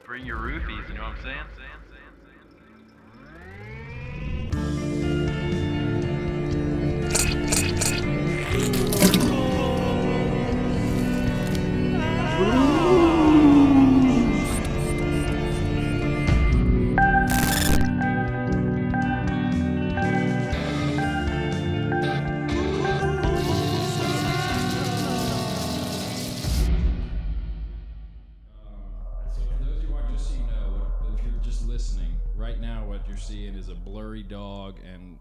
Free your roofies, you know what I'm saying? Seeing is a blurry dog and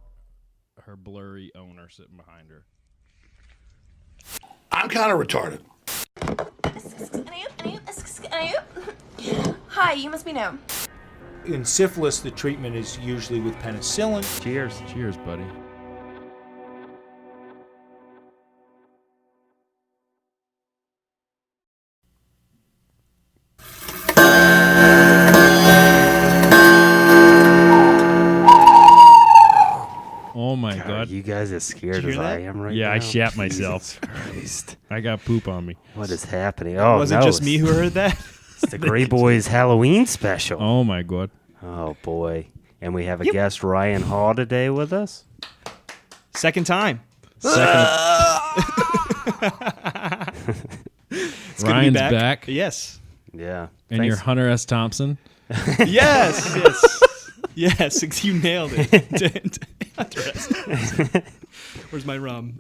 her blurry owner sitting behind her. I'm kind of retarded. Hi, you must be new. In syphilis, the treatment is usually with penicillin. Cheers. Cheers, buddy. Oh my God! You guys as scared as I am right now. Yeah, I shat myself. Christ. I got poop on me. What is happening? Oh, Was it just me who heard that? It's the Greyboys Halloween special. Oh my God! Oh boy! And we have a guest, Ryan Hall, today with us. Second time. Ryan's back. Yes. Yeah. And you're Hunter S. Thompson. Yes. Yes, you nailed it. Where's my rum?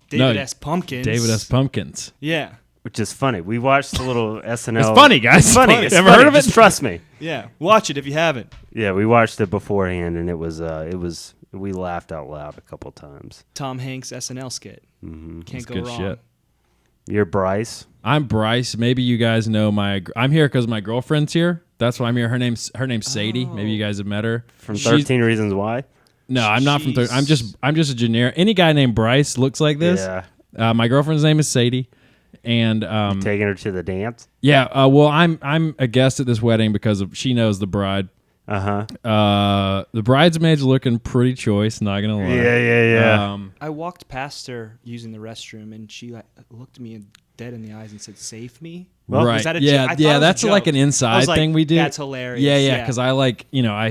David S. Pumpkins. David S. Pumpkins. Yeah. Which is funny. We watched the little SNL. It's funny, guys. It's funny. It's It's Ever funny. heard of it? Just trust me. Yeah. Watch it if you haven't. Yeah, we watched it beforehand, and it was we laughed out loud a couple times. Tom Hanks SNL skit. Mm-hmm. Can't That's go good wrong. shit. You're Bryce. I'm Bryce. Maybe you guys know I'm here because my girlfriend's here. That's why I'm here. Her name's Sadie. Maybe you guys have met her From 13 Reasons Why. No, I'm not from 13. I'm just a generic. Any guy named Bryce looks like this. Yeah. My girlfriend's name is Sadie, and Taking her to the dance. yeah. Well, I'm a guest at this wedding because she knows the bride. The bridesmaids looking pretty choice. Not gonna lie. Yeah. I walked past her using the restroom, and she looked me dead in the eyes and said, "Save me." Well, right. Was that a yeah. I thought Yeah. it was a That's like joke. an inside like, thing we do. That's hilarious. Yeah. Because I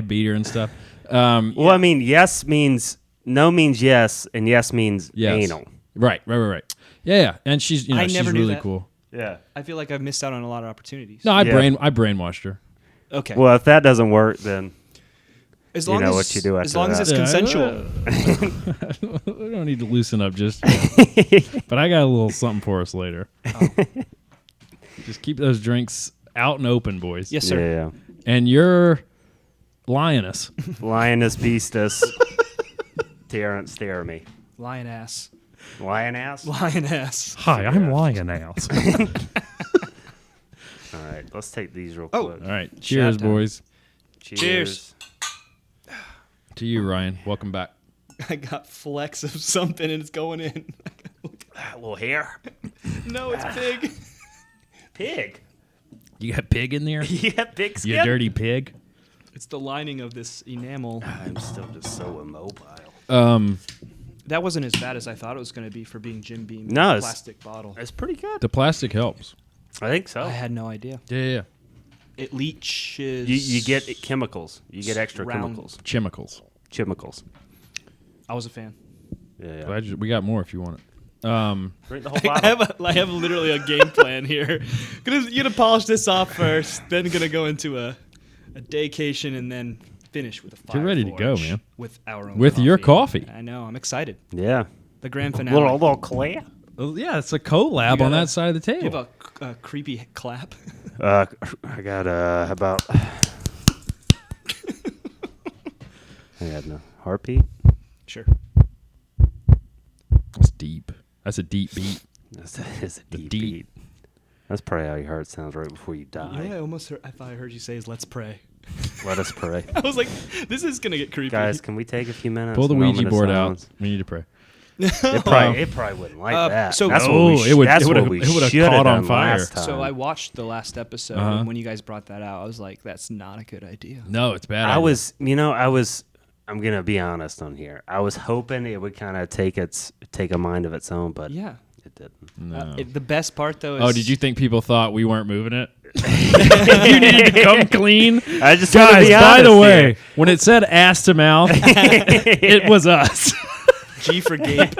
beat her and stuff. Well, I mean, yes means no means yes, and yes means anal. Right. Yeah. And she's I she's never knew really that. cool. Yeah. I feel like I've missed out on a lot of opportunities. No, I brainwashed her. Okay. Well, if that doesn't work, then as you long know as, what you do after as long as that. it's consensual. We don't need to loosen up just yet. But I got a little something for us later. Just keep those drinks out and open, boys. Yes, sir. Yeah. And you're lioness. Lioness beastus. Stare me. Lion ass. Lion ass? Lion ass. Hi, I'm lioness. All right, let's take these real Oh. quick. All right. Cheers, time. boys. Cheers. To you, Ryan. Welcome back. I got flecks of something and it's going in. A little hair. No, it's big. Pig. You got pig in there? You got pig skin? You dirty pig. It's the lining of this enamel. I'm still just so immobile. That wasn't as bad as I thought it was going to be for being Jim Beam. No, in a it's- plastic bottle. It's pretty good. The plastic helps. I think so. I had no idea. Yeah. It leaches. You get chemicals. You get extra Round. chemicals. Chemicals. I was a fan. Yeah. We got more if you want it. Drink the whole I bottle. have literally a game plan here. You're gonna polish this off first, then gonna go into a daycation, and then finish with a fire. You're ready to go, man. With our own With your coffee. I know. I'm excited. Yeah. The grand finale. Little clay. Well, yeah, it's a collab on that side of the Do you table. have a creepy clap? I got about. I got no heartbeat. Sure. That's deep. That's a deep beat. That's a deep deep. beat. That's probably how your heart sounds right before you die. You know what I almost heard, I thought I heard you say is "Let's pray." Let us pray. I was like, this is gonna get creepy. Guys, can we take a few minutes? Pull the Moment Ouija of board silence? out. We need to pray. It probably wouldn't like that. so- that's No, what we it would- that's it what would've- we it would've should have caught on done fire. last time. So I watched the last episode, Uh-huh. and when you guys brought that out, I was like, that's not a good idea. No, it's bad. I'm gonna be honest on here. I was hoping it would kind of take a mind of its own, but Yeah. it didn't. No. The best part though is Oh, did you think people thought we weren't moving it? You need to come clean. I just want to Guys, be by the honest way, here. when it said ass to mouth, it was us. G for Gabe.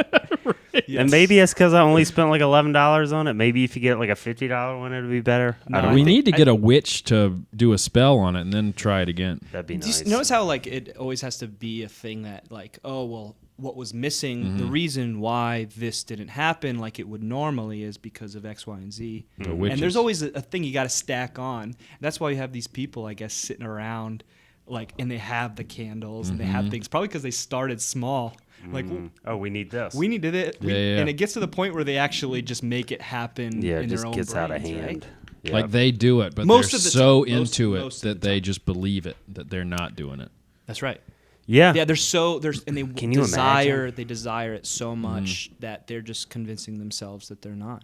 And maybe it's because I only spent like $11 on it. Maybe if you get like a $50 one, it'd be better. I don't We know. need to get a witch to do a spell on it and then try it again. That'd be Do you nice. notice how like it always has to be a thing that like, oh well, what was missing, the reason why this didn't happen like it would normally is because of X, Y, and Z. The witches. And there's always a thing you got to stack on. That's why you have these people, I guess, sitting around, like, and they have the candles and they have things. Probably because they started small. Like, Oh, we need this. we needed it, Yeah. and it gets to the point where they actually just make it happen. Yeah, in it just their own gets out of brains, hand. right? Yeah. Like they do it, but Most they're of the so time. into Most it of that the they time. just believe it, that they're not doing it. That's right. yeah. Yeah, and they Can you desire imagine? they desire it so much that they're just convincing themselves that they're not.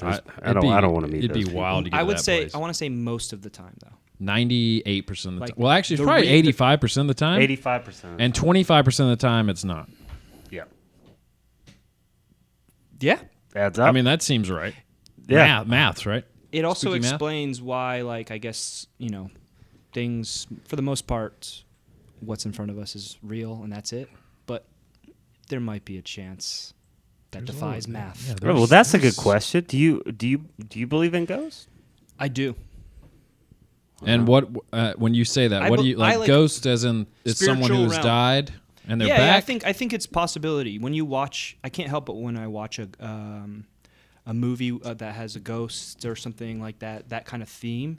I It'd don't want to meet It'd those be people. wild to get I to would that say place. I want to say most of the time though. 98% of the Like, time. Well, actually, it's the probably re- 85% of the time. 85%. And 25% of the time, it's not. yeah. Yeah. Adds up. I mean, that seems right. yeah. Maths, right? It also Spooky math? explains why, like, I guess, things, for the most part, what's in front of us is real and that's it. But there might be a chance that defies math. Yeah, Oh, well, that's a good question. Do you believe in ghosts? I do. And what when you say that, I what do be- you I like? like Ghost, as in it's someone spiritual who's realm. died and they're Yeah, back. I think it's a possibility. When you watch, I can't help but when I watch a movie that has a ghost or something like that kind of theme,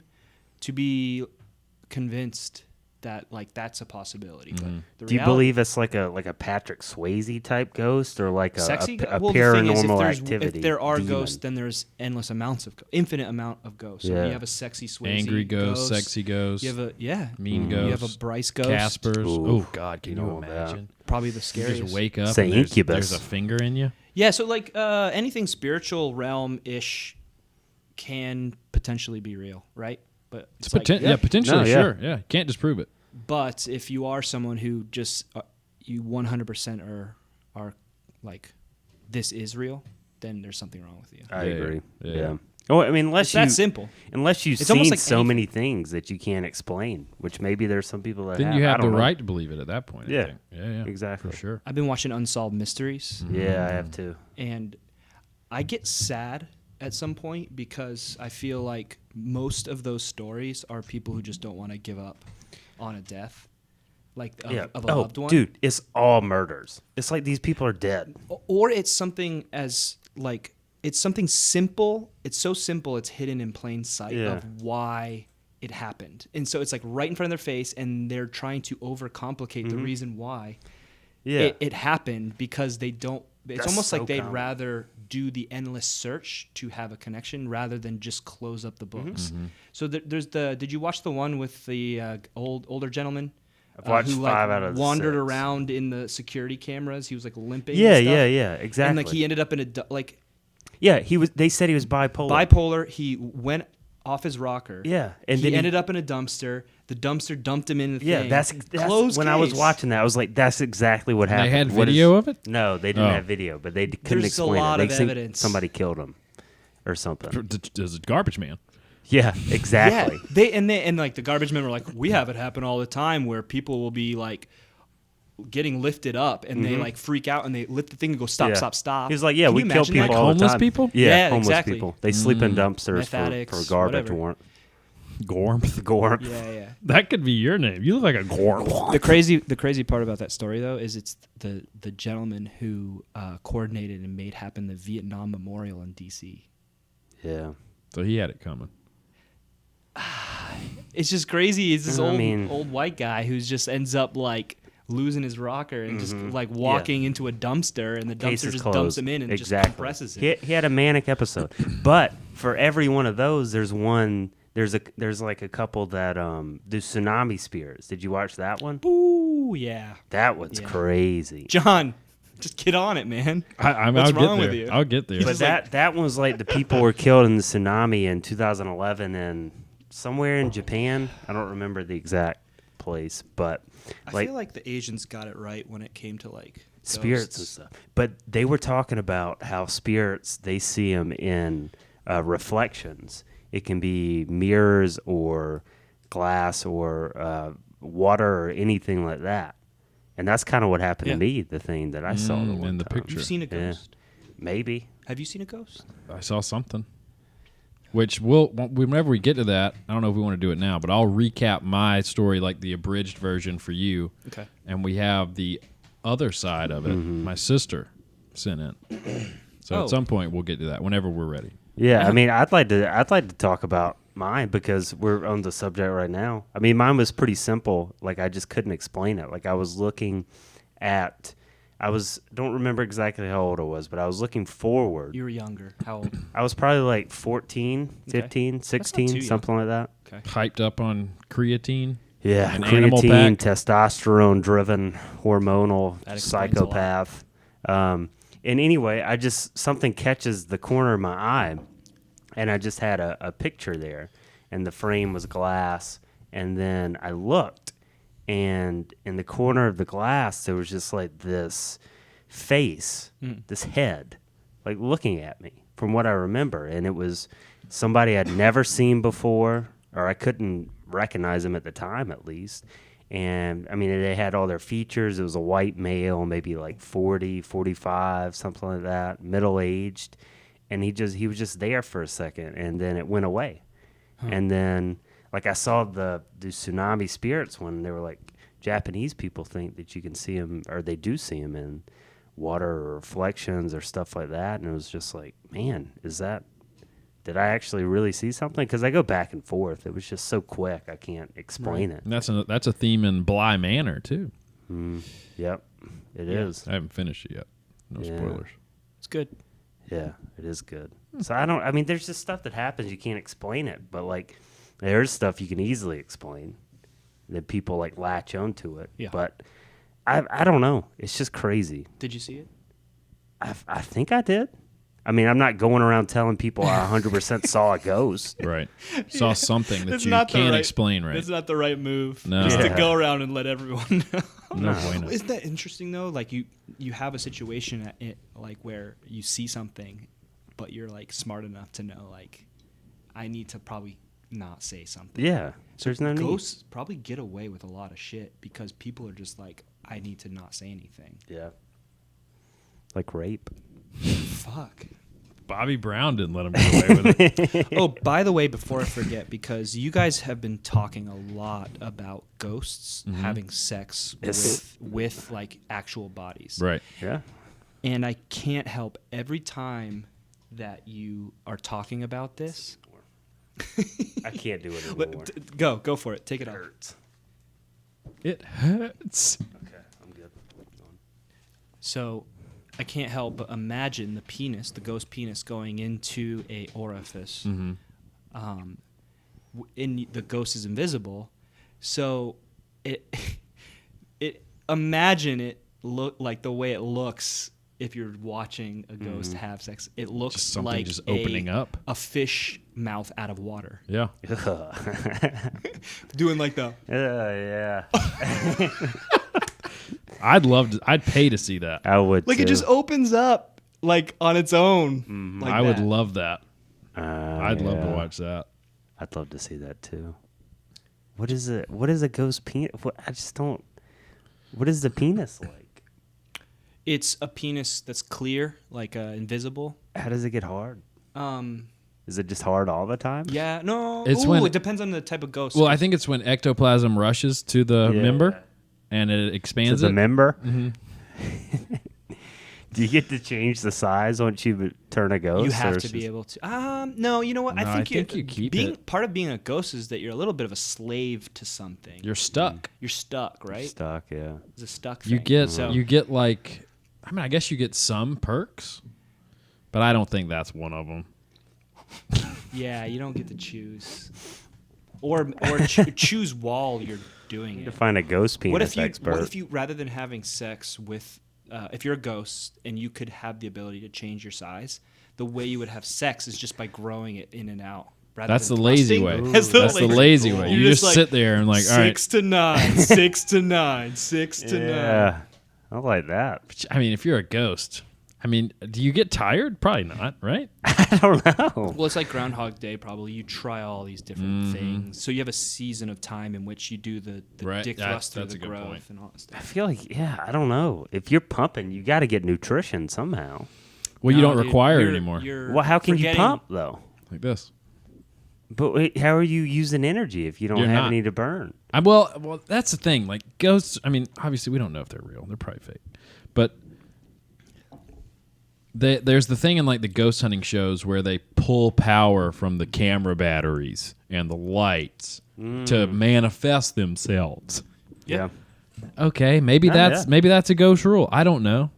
to be convinced that like that's a possibility. But the Do you reality- believe it's like a Patrick Swayze type ghost or like a sexy? a Well, the thing is, paranormal if activity? if there are demon? ghosts, then there's endless amounts of infinite amount of ghosts. So Yeah. you have a sexy Swayze Angry ghost, sexy ghost, You have a mean You ghost, have a Bryce ghost. Caspers. Ooh, Oh God, can you you know that. imagine? Probably the You scariest. just wake up Say and there's incubus. a finger in you. Yeah, so like anything spiritual realm ish can potentially be real, right? But it's like, Potentially, No, yeah. sure. Yeah, can't disprove it. but if you are someone who just you 100% are like this is real, then there's something wrong with you. I Yeah, agree. yeah. Yeah. Oh, I mean, It's that simple. unless you've It's almost seen like so anything. many things that you can't explain, which maybe there's some people that Then have. you I have the don't know. right to believe it at that point. Yeah. I think. Yeah, Exactly. for sure. I've been watching Unsolved Mysteries, Yeah, I have too. and I get sad at some point because I feel like most of those stories are people who just don't want to give up on a death, like of a loved one. Dude, it's all murders. It's like these people are dead. Or it's something as like it's something simple. It's so simple it's hidden in plain sight Yeah. of why it happened. And so it's like right in front of their face and they're trying to overcomplicate the reason why Yeah. it happened because they don't it's That's almost so like they'd common. rather do the endless search to have a connection rather than just close up the books. So there's did you watch the one with the older gentleman? I've watched who like 5 out of the wandered 6. around in the security cameras. He was like limping. Yeah, and stuff. yeah, exactly. And like he ended up in like yeah, he was. They said he was bipolar. bipolar. He went off his rocker. Yeah, and he then ended up in a dumpster. The dumpster dumped him in the Yeah, thing. that's Closed when I was case. watching that. I was like, "That's exactly what They happened." had What is- video of it. No, they didn't Oh. have video, but they couldn't There's a explain lot it. of They think evidence. somebody killed him, or something. There's a garbage man. Yeah, exactly. Yeah, and like the garbage men were like, we have it happen all the time where people will be like getting lifted up and they like freak out and they lift the thing and go stop, Yeah. stop, stop. He was like, "Yeah, Can we you kill imagine people that? all the Homeless time." people? Yeah, homeless exactly. people. They sleep in dumpsters Meth addicts, for garbage whatever. warrant. Gormth. Gorm. Yeah. That could be your name. You look like a Gormth. The crazy part about that story though is it's the gentleman who coordinated and made happen the Vietnam Memorial in D.C. Yeah. So he had it coming. It's just crazy. It's this I old mean- old white guy who just ends up like losing his rocker and just like walking into a dumpster and the Case dumpster is just closed. dumps him in and just Exactly. compresses it. He had a manic episode, but for every one of those, there's one. There's like a couple that do tsunami spirits. Did you watch that one? Ooh, yeah. That one's Yeah. crazy. John, just get on it, man. I'll What's get wrong there. with you? I'll get there. But that one was like the people were killed in the tsunami in 2011 and somewhere in Japan. I don't remember the exact place, but I feel like the Asians got it right when it came to like spirits and ghosts. stuff. But they were talking about how spirits, they see them in reflections, It can be mirrors or glass or water or anything like that. And that's kind of what happened to me, the thing that I saw the one in the time. picture. You've seen a ghost? Maybe. Have you seen a ghost? I saw something. Which whenever we get to that, I don't know if we want to do it now, but I'll recap my story, like the abridged version for you. Okay. And we have the other side of it. My sister sent in. So at some point we'll get to that whenever we're ready. Yeah, I mean, I'd like to talk about mine because we're on the subject right now. I mean, mine was pretty simple. Like, I just couldn't explain it. Like, I was looking at, don't remember exactly how old I was, but I was looking forward. You were younger. How old? I was probably like 14, 15, 16, too something like that. Okay. Hyped up on creatine. Yeah, An animal creatine, pack. testosterone-driven, hormonal That explains a lot. psychopath. And anyway, something catches the corner of my eye, and I just had a picture there, and the frame was glass, and then I looked, and in the corner of the glass, there was just like this face, this head, like looking at me from what I remember, and it was somebody I'd never seen before, or I couldn't recognize him at the time at least. And I mean, they had all their features. It was a white male, maybe like 40, 45, something like that, middle-aged. And he was just there for a second, and then it went away. And then, like, I saw the tsunami spirits one, and they were like, Japanese people think that you can see them, or they do see them in water or reflections or stuff like that. And it was just like, man, did I actually really see something? Because I go back and forth. It was just so quick, I can't explain it. And that's a theme in Bly Manor too. Yep, it is. I haven't finished it yet. No Yeah. spoilers. It's good. Yeah, it is good. So I mean, there's just stuff that happens, you can't explain it. But, like, there's stuff you can easily explain that people, like, latch onto it. Yeah. But I don't know. It's just crazy. Did you see it? I think I did. I mean, I'm not going around telling people I 100% saw a ghost. Right. Saw something that That's you not the can't right- explain right. That's not the right move. No. Just to Yeah. go around and let everyone know. No bueno. Isn't that interesting though? Like you have a situation like where you see something, but you're like smart enough to know like I need to probably not say something. Yeah, there's no need. Ghosts probably get away with a lot of shit because people are just like, I need to not say anything. Yeah. Like rape. Fuck. Bobby Brown didn't let him get away with it. Oh, by the way, before I forget, because you guys have been talking a lot about ghosts having sex Yes. with like actual bodies. Right. Yeah. And I can't help every time that you are talking about this. I can't do it Let- anymore. Go for it. Take it out. Hurts. It hurts. Okay, I'm good. So I can't help but imagine the penis, the ghost penis, going into a orifice. In the ghost is invisible, so it imagine it look like the way it looks if you're watching a ghost have sex. It looks Just something like just opening up. a fish mouth out of water, Yeah. doing like the. Yeah. I'd pay to see that. I would. Like it too. just opens up like on its own. Like I would that. love that. I'd love to yeah. watch that. I'd love to see that too. What is it? What is a ghost penis? I just don't. What is the penis like? It's a penis that's clear, like invisible. How does it get hard? Um, Is it just hard all the time? yeah, no. It's Ooh, when- it depends on the type of ghost. Well, I think it's when ectoplasm rushes to the Yeah. member and it To expands the it. member. Do you get to change the size once you turn a ghost? you or have it's to be just- able to. No, you know what? No, I think you keep being it. part of being a ghost is that you're a little bit of a slave to something. You're stuck. You're stuck, right? Stuck, yeah. It's a stuck thing. You get So- you get like, I mean, I guess you get some perks, but I don't think that's one of them. Yeah, you don't get to choose, or choose while you're doing To it. find a ghost penis What if expert. you rather than having sex with, if you're a ghost and you could have the ability to change your size, the way you would have sex is just by growing it in and out. Rather That's than the lazy way. thrusting. That's the lazy way. You You're just like, sit there and like, all right. 6 to 9, 6 to 9, 6 to 9. Yeah, I like that. I mean, if you're a ghost, I mean, do you get tired? Probably not, right? I don't know. Well, it's like Groundhog Day. Probably you try all these different things, so you have a season of time in which you do the Right. dick thrust through That's the a good growth point. and all that I stuff. feel like, I don't know. If you're pumping, you got to get nutrition somehow. Well, you No, don't dude, require it you're- anymore. you're Well, how can you forgetting- pump though? Like this. But wait, how are you using energy if you don't You're have not. any to burn? Well, that's the thing. Like ghosts. I mean, obviously, we don't know if they're real. They're probably fake, but there's the thing in like the ghost hunting shows where they pull power from the camera batteries and the lights to manifest themselves. Yeah. Okay, maybe Oh, that's yeah. maybe that's a ghost rule. I don't know.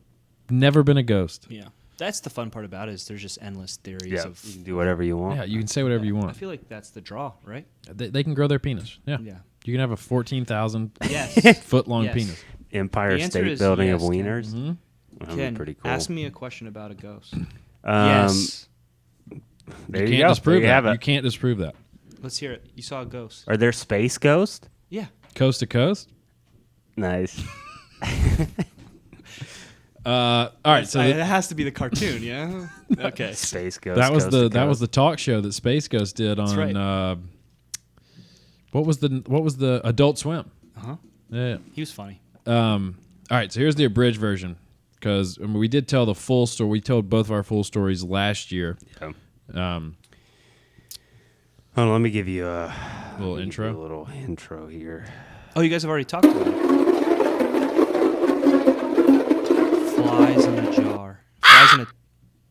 Never been a ghost. Yeah, that's the fun part about it. Is there's just endless theories Yeah. of. You can do whatever you want. Yeah, you can say whatever you I want. feel like that's the draw, right? They can grow their penis. Yeah. Yeah. You can have a 14,000 Yes. foot long Yes. penis. Empire The answer State is Building yes, of Ken. wieners. Mm-hmm. That'd be Ken, pretty cool. ask me a question about a ghost. Yes. There you, go. disprove There you have that. it. You can't disprove that. Let's hear it. You saw a ghost. Are there space ghosts? Yeah. Coast to coast. Nice. All right, so it has to be the cartoon, yeah. Okay. Space ghosts. that was coast to that was coast. the talk show that Space Ghost did on. right. What was the Adult Swim? Uh-huh. Yeah. He was funny. All right, so here's the abridged version because we did tell the full story. We told both of our full stories last year. Yeah. Um, Hold on, let me give you a little A intro. little intro here. Oh, you guys have already talked about it. Flies in a jar.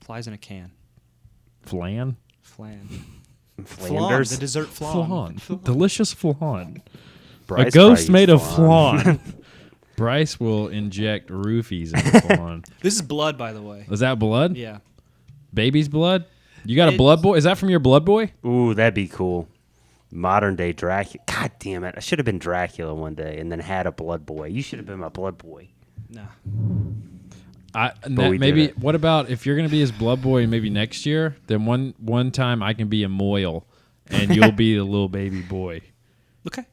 Flies in a can. Flan. Flan. Flanders. The dessert flan. Flan. Delicious flan. Bryce a ghost probably made of used flan. Bryce will inject roofies into flan. This is blood, by the way. Is that blood? Yeah. Baby's blood? You got a It's- blood boy? Is that from your blood boy? Ooh, that'd be cool. Modern day Dracula. God damn it. I should have been Dracula one day and then had a blood boy. You should have been my blood boy. Nah. we did Maybe. it. What about if you're gonna be his blood boy? Maybe next year. Then one time I can be a moil, and you'll be the little baby boy. Okay.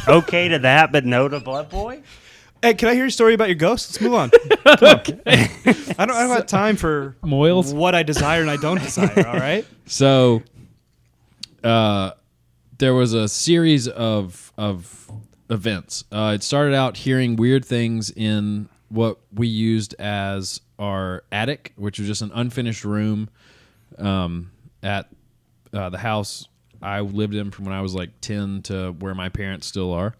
Okay to that, but no to blood boy? Hey, can I hear your story about your ghost? Let's move on. Come on. I don't have time for Moils. what I desire and I don't desire, all right? So, there was a series of events. It started out hearing weird things in what we used as our attic, which was just an unfinished room at the house I lived in from when I was like 10 to where my parents still are.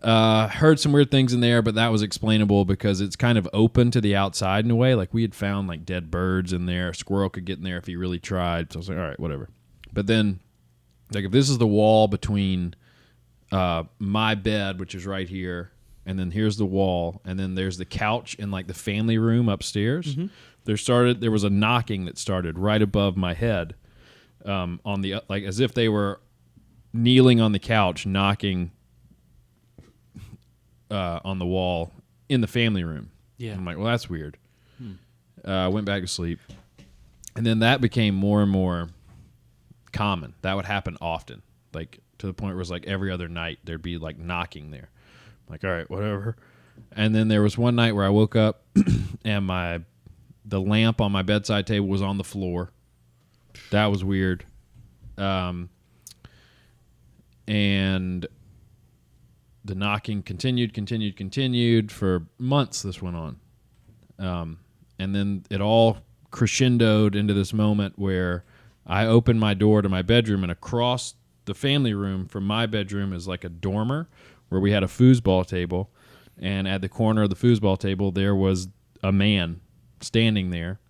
Heard some weird things in there, but that was explainable because it's kind of open to the outside in a way. Like we had found like dead birds in there. A squirrel could get in there if he really tried. So I was like, all right, whatever. But then, like if this is the wall between my bed, which is right here, and then here's the wall, and then there's the couch in like the family room upstairs. There was a knocking that started right above my head, on the like as if they were kneeling on the couch knocking on the wall in the family room. Yeah. I'm like, well, that's weird. Went back to sleep, and then that became more and more common. That would happen often, like to the point where it was like every other night there'd be like knocking there. I'm like, all right, whatever. And then there was one night where I woke up and the lamp on my bedside table was on the floor. That was weird. And the knocking continued for months. This went on. And then it all crescendoed into this moment where I opened my door to my bedroom, and across the family room from my bedroom is like a dormer where we had a foosball table. And at the corner of the foosball table, there was a man standing there.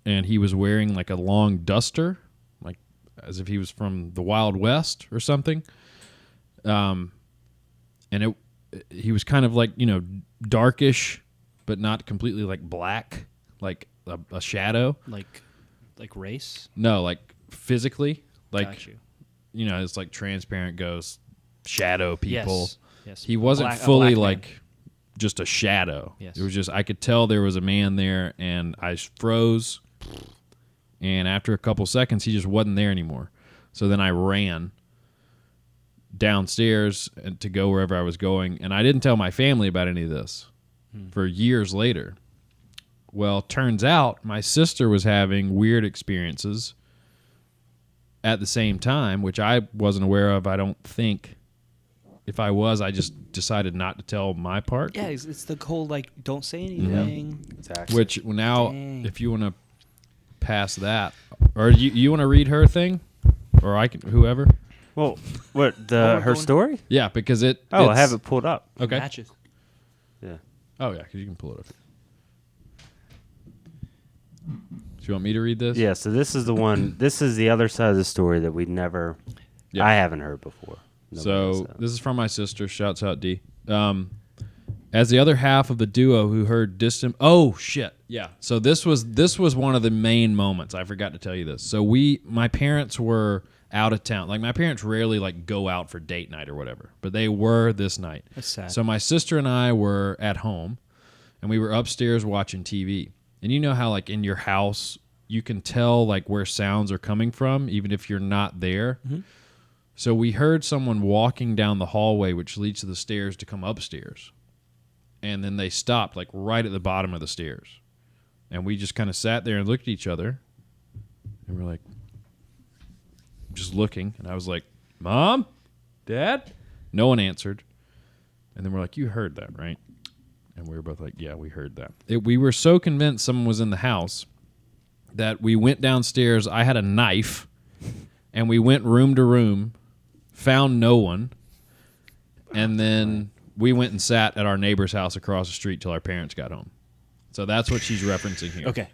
And he was wearing like a long duster, like as if he was from the Wild West or something. And he was kind of like, darkish, but not completely like black, like a shadow. Like race? No, like physically, like, Got you. It's like transparent ghosts, shadow people. Yes. He wasn't A fully black man. like just a shadow. Yes. It was just, I could tell there was a man there, and I froze. And after a couple seconds, he just wasn't there anymore. So then I ran downstairs to go wherever I was going, and I didn't tell my family about any of this for years later. Well, turns out my sister was having weird experiences at the same time, which I wasn't aware of. I don't think. If I was, I just decided not to tell my part. Yeah, it's the whole like don't say anything. Exactly. Which now, Dang. if you want to pass that, or you want to read her thing, or I can, whoever. Well, what we're her going- story? Yeah, because it. Oh, I it's- have it pulled up. Okay. Matches. Yeah. Oh yeah, because you can pull it up. Do you want me to read this? Yeah. So this is the one. This is the other side of the story that we never. Yeah. I haven't heard before. Nobody else So has. this is from my sister. Shouts out D. As the other half of the duo who heard distant. Oh shit! Yeah. So this was one of the main moments. I forgot to tell you this. So my parents were out of town. Like my parents rarely like go out for date night or whatever, but they were this night. That's sad. So my sister and I were at home, and we were upstairs watching TV. And you know how like in your house you can tell like where sounds are coming from, even if you're not there. Mm-hmm. So we heard someone walking down the hallway, which leads to the stairs to come upstairs. And then they stopped like right at the bottom of the stairs. And we just kind of sat there and looked at each other. And we're like, just looking. And I was like, Mom? Dad? No one answered. And then we're like, you heard that, right? And we were both like, yeah, we heard that. We were so convinced someone was in the house that we went downstairs. I had a knife. And we went room to room, found no one. And then we went and sat at our neighbor's house across the street till our parents got home. So that's what she's referencing here. Okay.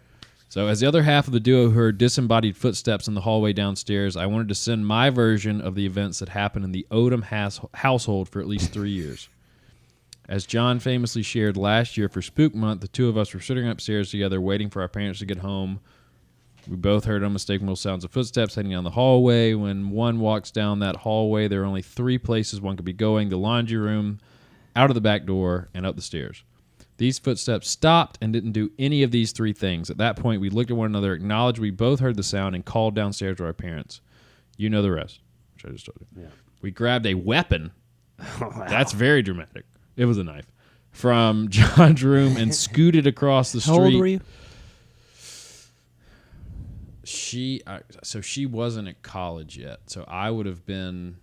So as the other half of the duo heard disembodied footsteps in the hallway downstairs, I wanted to send my version of the events that happened in the Odom household for at least 3 years. As John famously shared last year for Spookmonth, the two of us were sitting upstairs together waiting for our parents to get home. We both heard unmistakable sounds of footsteps heading down the hallway. When one walks down that hallway, there are only 3 places one could be going: the laundry room, out of the back door, and up the stairs. These footsteps stopped and didn't do any of these 3 things. At that point, we looked at one another, acknowledged we both heard the sound, and called downstairs to our parents. You know the rest, which I just told you. Yeah. We grabbed a weapon. Wow. That's very dramatic. It was a knife. From John's room and scooted across the street. How old were you? So she wasn't at college yet. So I would have been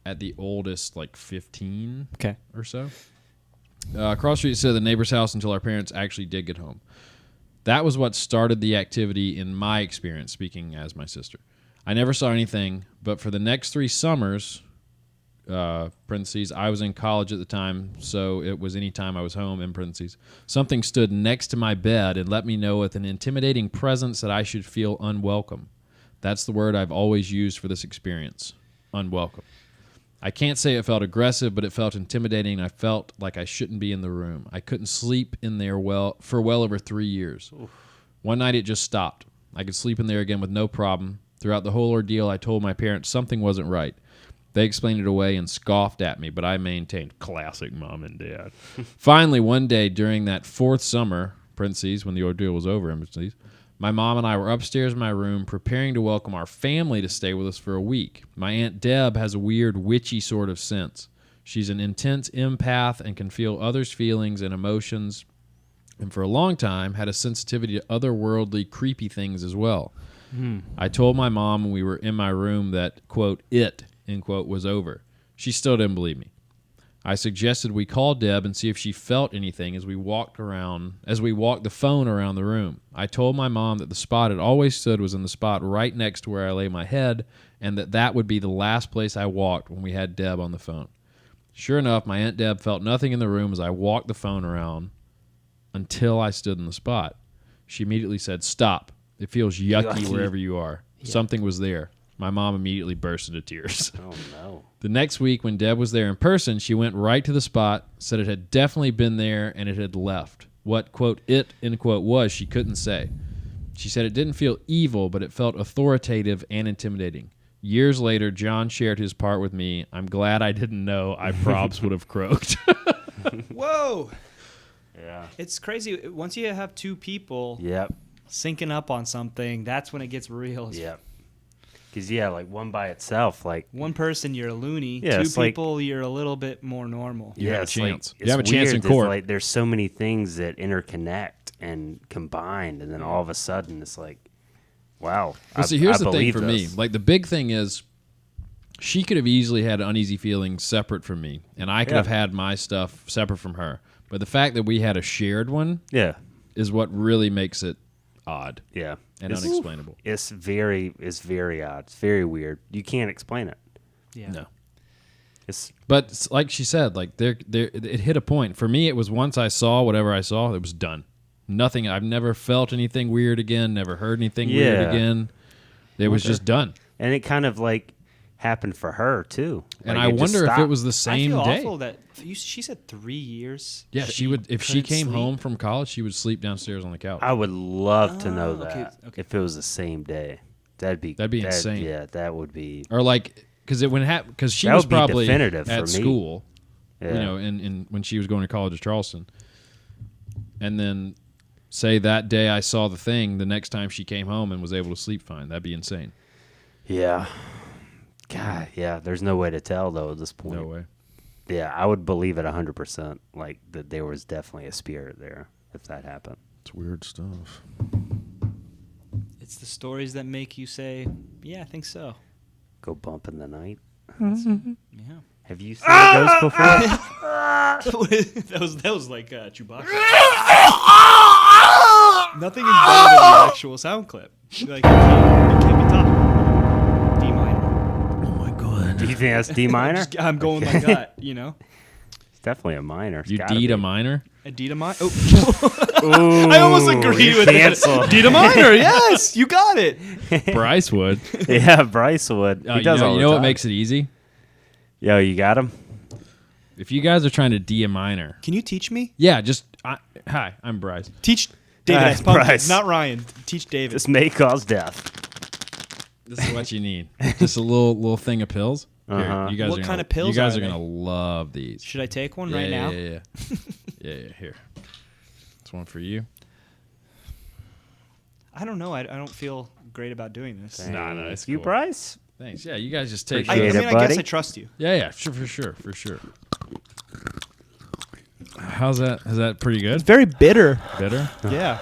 at the oldest, like 15 Okay. or so. Across the street said the neighbor's house until our parents actually did get home. That was what started the activity in my experience, speaking as my sister. I never saw anything, but for the next 3 summers, parentheses, I was in college at the time, so it was any time I was home, in parentheses, something stood next to my bed and let me know with an intimidating presence that I should feel unwelcome. That's the word I've always used for this experience, unwelcome. I can't say it felt aggressive, but it felt intimidating, and I felt like I shouldn't be in the room. I couldn't sleep in there for well over 3 years. Oof. One night it just stopped. I could sleep in there again with no problem. Throughout the whole ordeal, I told my parents something wasn't right. They explained it away and scoffed at me, but I maintained classic mom and dad. Finally, one day during that 4th summer, parentheses, when the ordeal was over, parentheses, my mom and I were upstairs in my room preparing to welcome our family to stay with us for a week. My Aunt Deb has a weird witchy sort of sense. She's an intense empath and can feel others' feelings and emotions, and for a long time had a sensitivity to otherworldly, creepy things as well. I told my mom when we were in my room that, quote, it, end quote, was over. She still didn't believe me. I suggested we call Deb and see if she felt anything as we walked the phone around the room. I told my mom that the spot it always stood was in the spot right next to where I lay my head, and that would be the last place I walked when we had Deb on the phone. Sure enough, my Aunt Deb felt nothing in the room as I walked the phone around until I stood in the spot. She immediately said, "Stop. It feels yucky wherever you are." Yeah. Something was there. My mom immediately burst into tears. Oh, no. The next week, when Deb was there in person, she went right to the spot, said it had definitely been there, and it had left. What, quote, it, end quote, was, she couldn't say. She said it didn't feel evil, but it felt authoritative and intimidating. Years later, John shared his part with me. I'm glad I didn't know. I probs would have croaked. Whoa. Yeah. It's crazy. Once you have 2 people Yep. syncing up on something, that's when it gets real. Yep. Because, yeah, like one by itself, like. One person, you're a loony. Yeah, 2 it's like- people, you're a little bit more normal. You have a it's like- chance. You it's have a chance weird in that, court. Like, there's so many things that interconnect and combined, and then all of a sudden it's like, wow. Well, see, here's I the thing believe for this. me. Like, the big thing is she could have easily had uneasy feelings separate from me, and I could have had my stuff separate from her. But the fact that we had a shared one Yeah, is what really makes it odd yeah, and it's, unexplainable. It's very odd. It's very weird. You can't explain it. Yeah. No. But like she said, like it hit a point. For me, it was once I saw whatever I saw, it was done. Nothing. I've never felt anything weird again. Never heard anything weird again. It was just done. And it kind of like happened for her too. And Like, I it just wonder if it stopped. was the I same feel day. awful that she said 3 years. Yeah, she would. If she couldn't came sleep. home from college, she would sleep downstairs on the couch. I would love to know Oh, okay, that okay. if it was the same day. That'd be insane. Yeah, that would be. Or like, because she That was would be probably definitive at for me. school, Yeah. you know, in when she was going to college at Charleston, and then say that day I saw the thing, the next time she came home and was able to sleep fine. That'd be insane. Yeah. God, yeah. There's no way to tell though at this point. No way. Yeah, I would believe it 100%. Like that, there was definitely a spirit there if that happened. It's weird stuff. It's the stories that make you say, "Yeah, I think so." Go bump in the night. Yeah. Have you seen a ghost before? that was like Chewbacca. Nothing is better than the actual sound clip. Like it can't be topped. D minor. Oh my god. Do you think that's D minor? I'm going with my gut. You know, It's definitely a minor. It's You gotta D'd a be. minor? a D to minor. Oh, I almost agreed you're with canceled. it. D to minor. Yes, you got it. Bryce would. Yeah, Bryce would. He does all you the know what time. makes it easy? Yo, you got him? If you guys are trying to D a minor, Can you teach me? yeah, just hi, I'm Bryce. Teach David. All right, X Pumpkin, Bryce. not Ryan. Teach David. This may cause death. This is what you need. Just a little thing of pills. Here, Uh-huh. you guys What are kind gonna, of pills You guys are are they? gonna love these. Should I take one Yeah, right now? Yeah. Yeah. Here. It's one for you. I don't know. I don't feel great about doing this. Nah, no, it's You, cool. Bryce? Thanks. Yeah, you guys just take. I Appreciate mean, it, I guess buddy. I trust you. Yeah, sure, for sure. How's that? Is that pretty good? Very bitter. Better? Yeah.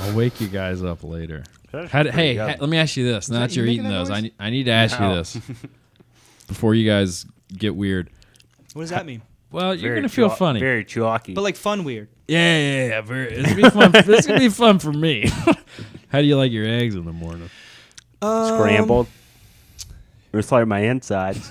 I'll wake you guys up later. That's Let pretty good. me ask you this. Now that you you're making eating that those, noise? I need to ask you No. this before you guys get weird. What does that mean? Well, you're Very gonna feel chalk- funny. Very chalky. But like fun weird. Yeah. It's gonna be fun. This gonna be fun for me. How do you like your eggs in the morning? Scrambled. It's like my insides.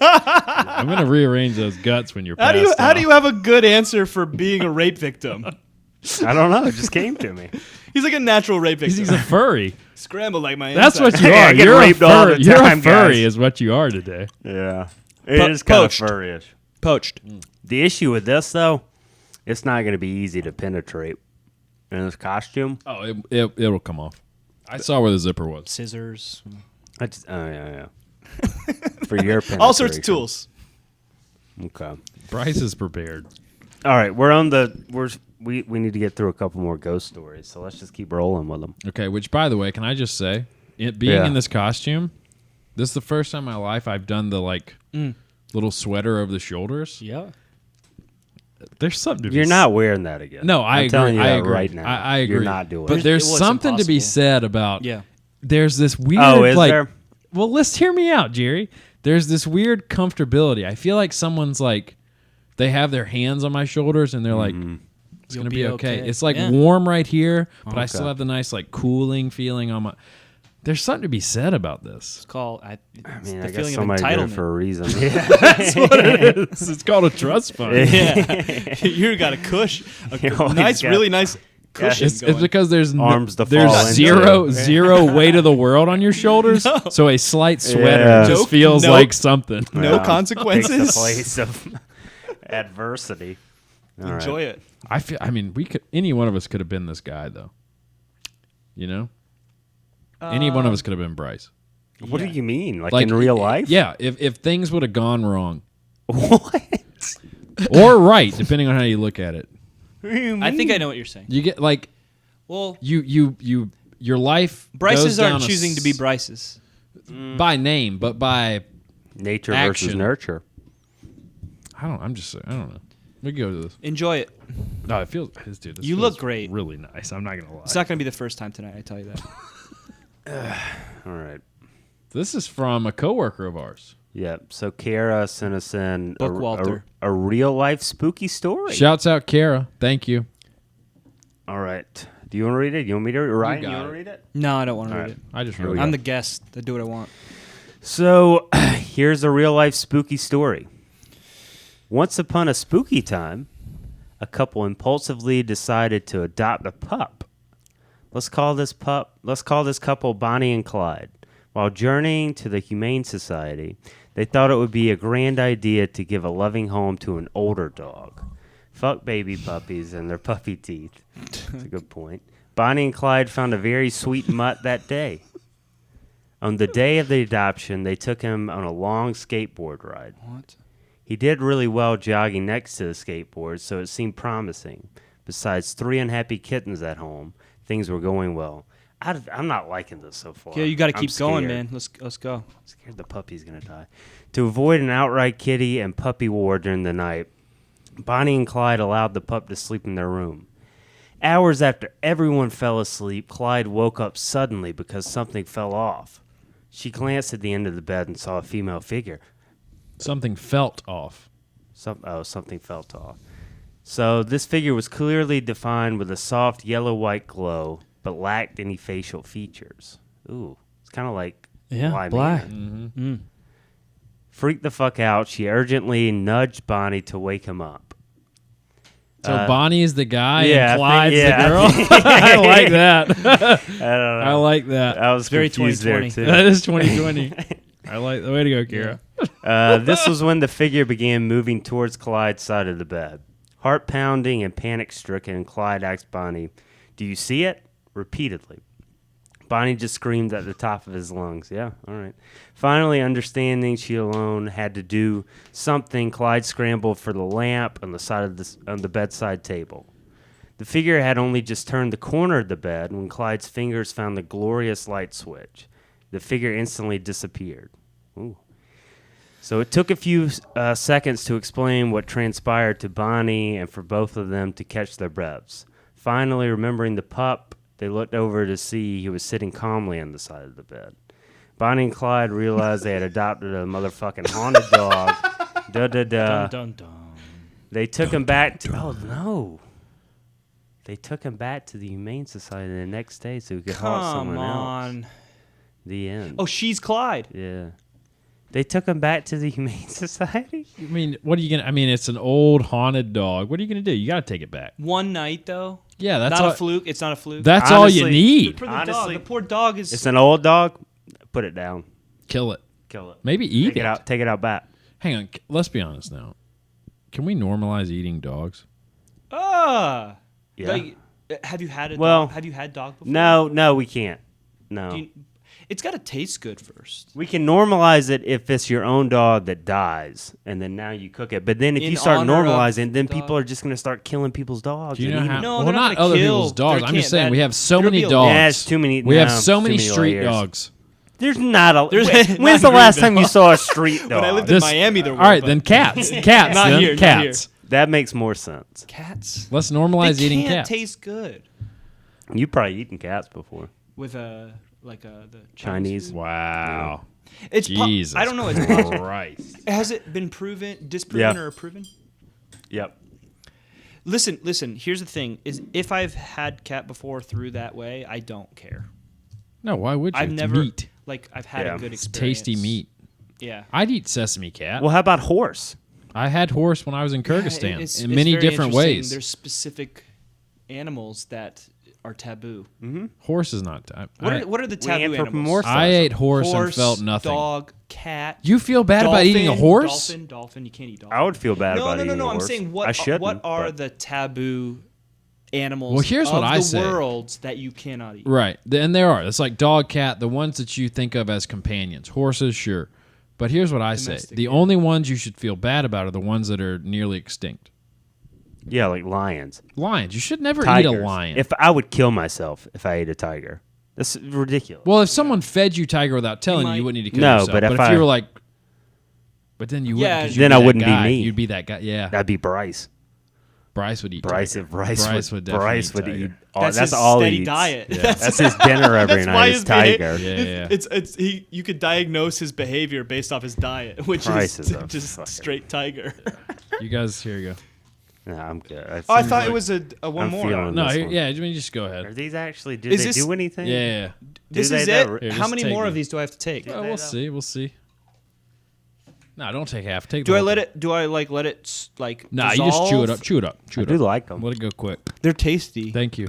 I'm gonna rearrange those guts when you're How passed do you out. have a good answer for being a rape victim? I don't know. It just came to me. He's like a natural rape victim. He's a furry. Scrambled like my That's inside. what you Hey, I are. get You're a raped all the furry. You're a time, furry, guys. is what you are today. Yeah. It is kind of poached. furryish. Poached. The issue with this, though, it's not going to be easy to penetrate in this costume. Oh, it'll come off. I saw where the zipper was. Scissors. Oh, yeah. For your penetration. All sorts of tools. Okay. Bryce is prepared. All right. We need to get through a couple more ghost stories, so let's just keep rolling with them. Okay, which, by the way, can I just say, being Yeah. in this costume, this is the first time in my life I've done the, little sweater over the shoulders. Yeah. There's something to be You're not wearing that again. No, I I'm agree. telling you I that agree. right now. I agree. You're not doing But it. there's It was something to be impossible. said about. Yeah. There's this weird. Oh, is like, there? Well, let's hear me out, Jerry. There's this weird comfortability. I feel like someone's like, they have their hands on my shoulders and they're like, it's You'll gonna be be okay. okay. It's like Yeah. warm right here, but I Okay. still have the nice like cooling feeling on my. There's something to be said about this. It's called I it's mean, the I guess feeling of somebody did it entitlement. for a reason. Yeah. That's what it is. It's called a trust fund. Yeah. You got a You always nice, got- really nice cushion It's going. because there's Arms to there's fall into. zero weight of the world on your shoulders, so a slight sweater Yeah. just Nope. feels Nope. like something. No Takes the consequences. place of adversity. All right. Enjoy it. I mean, any one of us could have been this guy, though. You know, any one of us could have been Bryce. What do you mean? Like in real life? Yeah, if things would have gone wrong What? or right, depending on how you look at it, I think I know what you're saying. you get like Well, your life. Bryces goes down aren't a choosing to be Bryces. by name, but by Nature Action. versus nurture. I don't know. We can go to this. Enjoy it. No, it feels. Dude, this You feels look great. Really nice. I'm not gonna lie. It's not going to be the first time tonight, I tell you that. All right. This is from a coworker of ours. Yep. So Kara sent us in Book Walter. a real life spooky story. Shouts out, Kara. Thank you. All right. Do you want to read it? You want me to read it? You got want it. to read it? No, I don't want to read right. it. I just Here we wrote go. it. I'm the guest. I do what I want. So here's a real life spooky story. Once upon a spooky time, a couple impulsively decided to adopt a pup. Let's call this couple Bonnie and Clyde. While journeying to the Humane Society, they thought it would be a grand idea to give a loving home to an older dog. Fuck baby puppies and their puppy teeth. That's a good point. Bonnie and Clyde found a very sweet mutt that day. On the day of the adoption, they took him on a long skateboard ride. What? He did really well jogging next to the skateboard, so it seemed promising. Besides 3 unhappy kittens at home, things were going well. I'm not liking this so far. Yeah, you got to I'm keep going, scared. man. Let's go. I'm scared the puppy's going to die. To avoid an outright kitty and puppy war during the night, Bonnie and Clyde allowed the pup to sleep in their room. Hours after everyone fell asleep, Clyde woke up suddenly because something fell off. She glanced at the end of the bed and saw a female figure. Something felt off. Something felt off. So this figure was clearly defined with a soft yellow-white glow, but lacked any facial features. Ooh, it's kind of like Bly black. Manor. Mm. Freaked the fuck out, she urgently nudged Bonnie to wake him up. So Bonnie is the guy yeah, and Clyde's I the girl. think- I like that. I don't know. I like that. I was Very confused there 2020. too. That is 2020. I like the way to go, Kara. This was when the figure began moving towards Clyde's side of the bed. Heart pounding and panic stricken, Clyde asked Bonnie, "Do you see it?" repeatedly. Bonnie just screamed at the top of his lungs. Yeah, all right. Finally, understanding she alone had to do something, Clyde scrambled for the lamp on the side of on the bedside table. The figure had only just turned the corner of the bed when Clyde's fingers found the glorious light switch. The figure instantly disappeared. Ooh. So it took a few seconds to explain what transpired to Bonnie and for both of them to catch their breaths. Finally, remembering the pup, they looked over to see he was sitting calmly on the side of the bed. Bonnie and Clyde realized they had adopted a motherfucking haunted dog. Dun, dun, dun. They took him back to... Oh, no. They took him back to the Humane Society the next day so he could haunt someone Come else. on. The end. Oh, she's Clyde. Yeah. They took him back to the Humane Society? I mean, what are you gonna? I mean, it's an old haunted dog. What are you gonna do? You gotta take it back. One night, though. Yeah, that's not all, a fluke. It's not a fluke. That's all you Honestly, need. For the dog. honestly, The poor dog is. It's an old dog. Put it down. Kill it. Kill it. Maybe eat Take it out. Take it out back. Hang on. Let's be honest now. Can we normalize eating dogs? Ah. Yeah. Like, have you had a Well, dog? Have you had dog before? No, we can't. No. Do you- it's got to taste good first. We can normalize it if it's your own dog that dies, and then now you cook it. But then if In you start honor of normalizing, then the people dog. are just going to start killing people's dogs. Do you know and eating how? them. No, well, they're not not gonna other kill. people's dogs. There I'm just can't- saying we have so there'll many be a- dogs. Yeah, it's too many. We have no, so it's many too many street layers. dogs. There's not a. There's When's not the a last breed, time you no. saw a street dog? When I lived This- in Miami, there All were. right, but then cats. Cats. Not then here, not cats. That makes more sense. Cats. Let's normalize They eating can't cats. taste good You've probably eaten cats before. with the Chinese. food. Wow. It's Jesus. I don't know. It's possible. Christ. Has it been proven, disproven, Yeah. or proven? Yep. Listen. Here's the thing: is if I've had cat before through that way, I don't care. No, why would you? I've It's never meat. like I've had Yeah. a good It's experience. tasty meat. Yeah. I'd eat sesame cat. Well, how about horse? I had horse when I was in Kyrgyzstan Yeah, it's in many very different interesting. ways. There's specific animals that are taboo. Horse is not. What are the taboo animals? anthropomorphize I ate horse, Horse, and felt nothing. dog, cat. You feel bad about eating a horse? Dolphin. You can't eat dolphin. I would feel bad No, about no, no, eating no. a I'm horse. saying I shouldn't, what are but- the taboo animals Well, here's of what I the say. world that you cannot eat? Right, and there are. It's like dog, cat, the ones that you think of as companions. Horses, sure. But here's what I say. Domestic, The yeah. only ones you should feel bad about are the ones that are nearly extinct. Yeah, like lions. Lions. You should never Tigers. eat a lion. If I would kill myself if I ate a tiger. That's ridiculous. well, if someone fed you tiger without telling you, might- you wouldn't need to kill No, yourself. but if if I- you were like, but then you wouldn't. Yeah, 'cause you'd then be I that wouldn't be guy. me. You'd be that guy. Yeah. That'd be Bryce. Bryce would eat. Bryce tiger. would definitely eat. eat tiger. That's his all steady he eats. diet. Yeah. That's his dinner every That's night. why Is his tiger. Yeah. It's you could diagnose his behavior based off his diet, which Bryce is is a just fucker. straight tiger. You guys, here you go. No, I'm good. Oh, I thought it was a one I'm more. feeling- No, this here, one. yeah. I mean, just go ahead. Are these actually? Do Is they this- do anything? Yeah. This they is though? it. Here, How just many take more me. of these do I have to take? Well, we'll see. We'll see. No, don't take half. Take. Do the I whole let thing. it? Do I let it like? Nah, you just chew it up. dissolve? Chew it up. Chew I it do up. like them. Let it go quick. They're tasty. Thank you.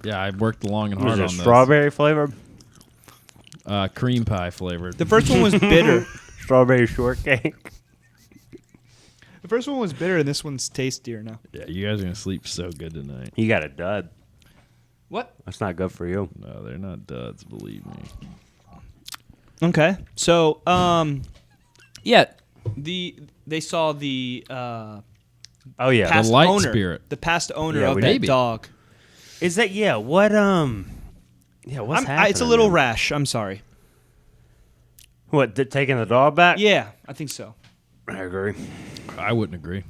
Yeah, I worked long and Was hard it on this. strawberry flavored? Cream pie flavored. The first one was bitter. Strawberry shortcake. The first one was bitter, and this one's tastier now. Yeah, you guys are gonna sleep so good tonight. You got a dud. What? That's not good for you. No, they're not duds. Believe me. Okay. So, yeah, they saw the Oh yeah. past The light owner, spirit. the past owner Yeah, of we that did. Maybe. dog. Is that what Yeah, what's happening? It's a little there? rash. I'm sorry. What? Taking the dog back? Yeah, I think so. I agree. I wouldn't agree.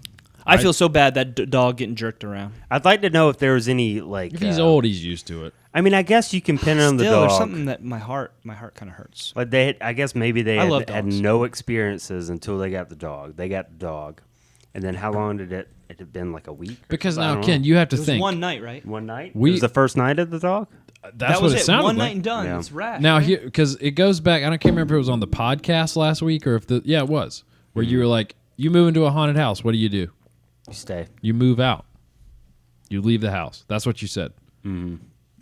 I feel so bad that dog getting jerked around. I'd like to know if there was any like. If he's old, he's used to it. I mean, I guess you can pin on the Still, there's dog. something that my heart kind of hurts. But I guess maybe they I love had dogs. no experiences until they got the dog. They got the dog, and then how long did it? It had been like a week. or Because something? I now, don't Ken, know. you have to It was think. one night, right? One night. We- It was the first night of the dog. That's that what was it sounded One like. night and done. Yeah. It's rash. Now right? here, because it goes back. I can't remember if it was on the podcast last week or if it was where you were like, you move into a haunted house. What do? You stay. You move out. You leave the house. That's what you said.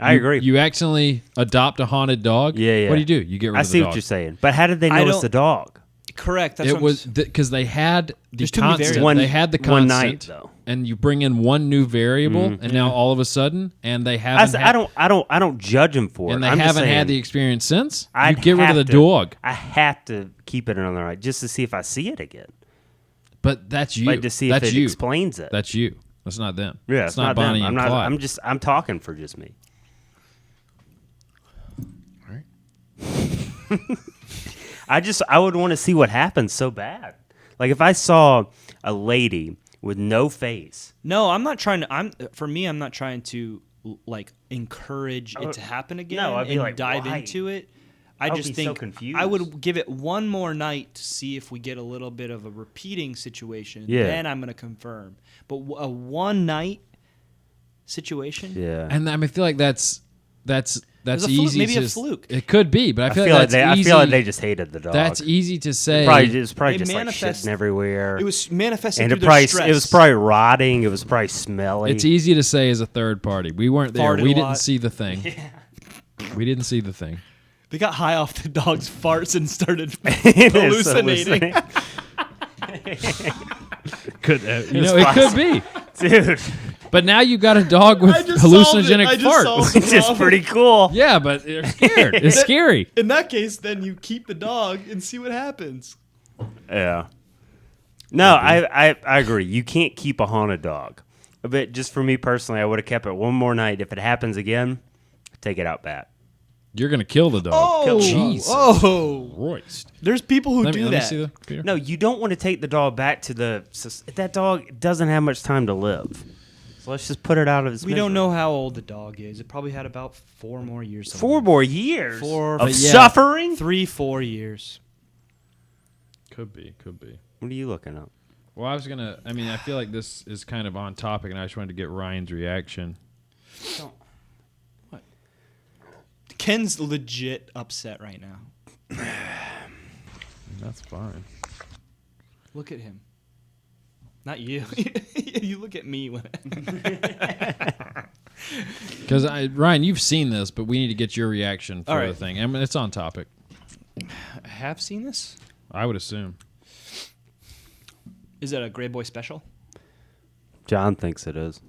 I agree. You accidentally adopt a haunted dog. Yeah. What do? You get rid I of the see dog. what you're saying. But how did they I notice don't- the dog? Correct. That's It what was because they had the There's too many constant. variables. They had the One constant, night, though. and you bring in one new variable, and now all of a sudden, and they haven't. I don't judge them for And it. they I'm just haven't saying, had the experience since. You I'd get rid of have the to- dog, I have to keep it on the right just to see if I see it again. but that's you. Like to see that's if it you. explains it. That's you. That's not them. Yeah, it's not them. Bonnie I'm and not. Clyde. I'm talking for just me. All right. I would want to see what happens so bad. Like if I saw a lady with no face. No, I'm not trying to. I'm not trying to like encourage it to happen again No, I'd be and like, dive why? into it. I would just be so think confused. I would give it one more night to see if we get a little bit of a repeating situation. Yeah. Then I'm going to confirm. But a one night situation. Yeah. And I mean, I feel like that's It was a easy. maybe a to, fluke. It could be, but I I feel, feel like like that's they. easy. I feel like they just hated the dog. That's easy to say. It was probably It just like manifest- shitting everywhere. It was manifesting and through it their probably stress. it was probably rotting. It was probably smelly. It's easy to say as a third party. We weren't there. Farted We a didn't lot. see the thing. We didn't see the thing. They got high off the dog's farts and started It's hallucinating. Could it could be. dude. But now you got a dog with hallucinogenic fart. Which is pretty cool. Yeah, but they're scared. It's scary. In that case, then you keep the dog and see what happens. Yeah. No, I agree. You can't keep a haunted dog. But just for me personally, I would have kept it one more night. If it happens again, take it out back. You're gonna kill the dog. Oh, Jesus oh! Christ. There's people who Let do me that. see the computer. No, you don't want to take the dog back to the. That dog doesn't have much time to live. So let's just put it out of his We misery. don't know how old the dog is. It probably had about 4 more years. 4 more years Four- of but yeah. suffering? 3-4 years. Could be. What are you looking up? Well, I mean, I feel like this is kind of on topic, and I just wanted to get Ryan's reaction. Ken's legit upset right now. That's fine. Look at him. Not you. You look at me when. Because Ryan, you've seen this, but we need to get your reaction for All the right. thing. I mean, it's on topic. I have seen this. I would assume. Is that a Greyboy special? John thinks it is.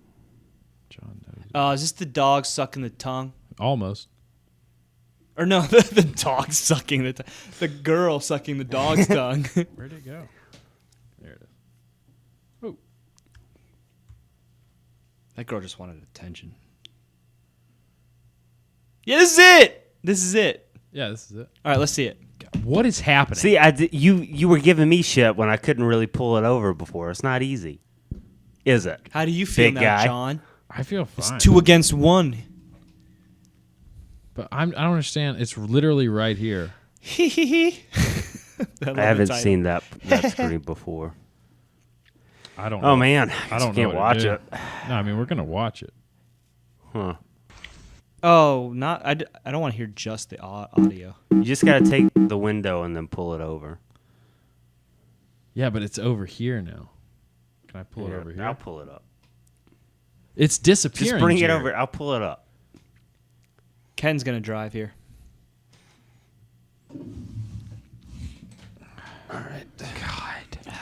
John knows. Is this the dog sucking the tongue? Almost. Or no, the dog sucking the tongue. The girl sucking the dog's tongue. Where'd it go? There it is. Oh. That girl just wanted attention. Yeah, this is it. This is it. Yeah, this is it. All right, let's see it. What is happening? See, you were giving me shit when I couldn't really pull it over before. It's not easy. is it? How do you feel Big now, guy. John? I feel It's fine. 2 against 1. But I don't understand. It's literally right here. Hee hee hee. I haven't seen that screen before. I don't know. Oh man, I don't know can't what watch to it. do. No, I mean, we're going to watch it. Huh. Oh, not I don't want to hear just the audio. You just gotta take the window and then pull it over. Yeah, but it's over here now. Can I pull it Here, over here? I'll pull it up. It's disappearing. Just bring it Jerry. over. I'll pull it up. Ken's gonna drive here. All right. God.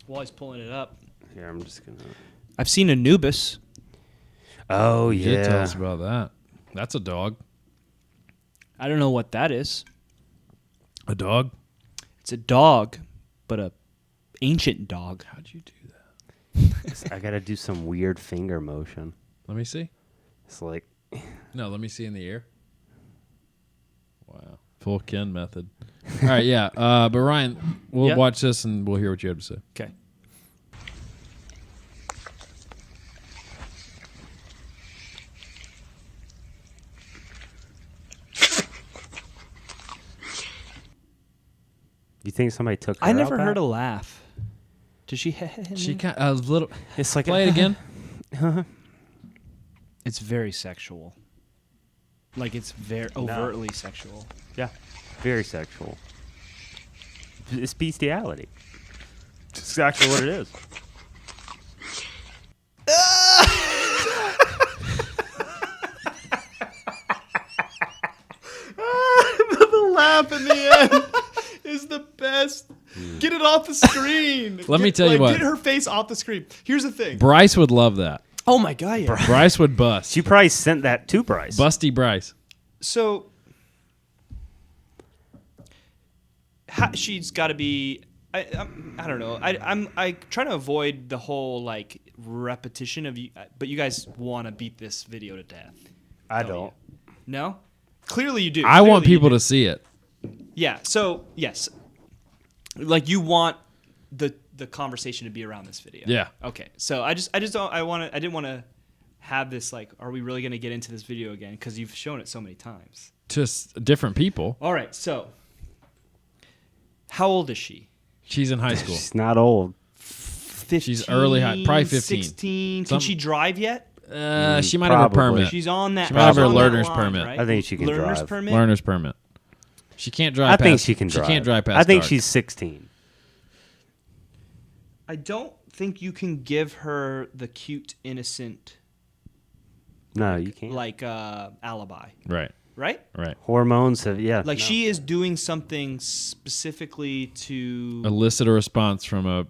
While he's pulling it up, Here, I'm just gonna. I've seen Anubis. Oh You did tell yeah. us about that. That's a dog. I don't know what that is. A dog? It's a dog, but a ancient dog. How'd you do that? I gotta do some weird finger motion. Let me see. It's like No, let me see in the ear. Wow. Full Ken method. All right, yeah. But Ryan, we'll Yeah. watch this and we'll hear what you have to say. Okay. you think somebody took. Her I never out heard back? a laugh. Did she? She kind a little. It's like Play it again. It's very sexual. Like it's very overtly sexual. Yeah, very sexual. It's bestiality. It's exactly what it is. The laugh in the end is the best. Get it off the screen. Let me tell you what. Get her face off the screen. Here's the thing. Bryce would love that. Oh my god, yeah. Bryce would bust. She probably sent that to Bryce. Busty Bryce. So she's got to be. I don't know. I try to avoid the whole like repetition of you, but you guys want to beat this video to death. I don't don't. you? No, clearly you do. I want Clearly you people do. to see it. Yeah. So yes, like you want the conversation to be around this video. Yeah. Okay. So I just don't. I didn't want to have this like. Are we really going to get into this video again? Because you've shown it so many times. Just different people. All right. So how old is she? She's in high school. She's not old. 15, She's early high, probably 15. 16. Can Some- she drive yet? She might have her Probably. permit. She's on that. She might have she's her on that learner's line, permit. right? I think she can learner's drive. permit. Learner's permit. She can't drive. I think past- she can drive. She can't drive past. I think dark. she's 16. I don't think you can give her the cute, innocent, No, you can't. like alibi, right. right? Right. Hormones have Like she is doing something specifically to. Elicit a response from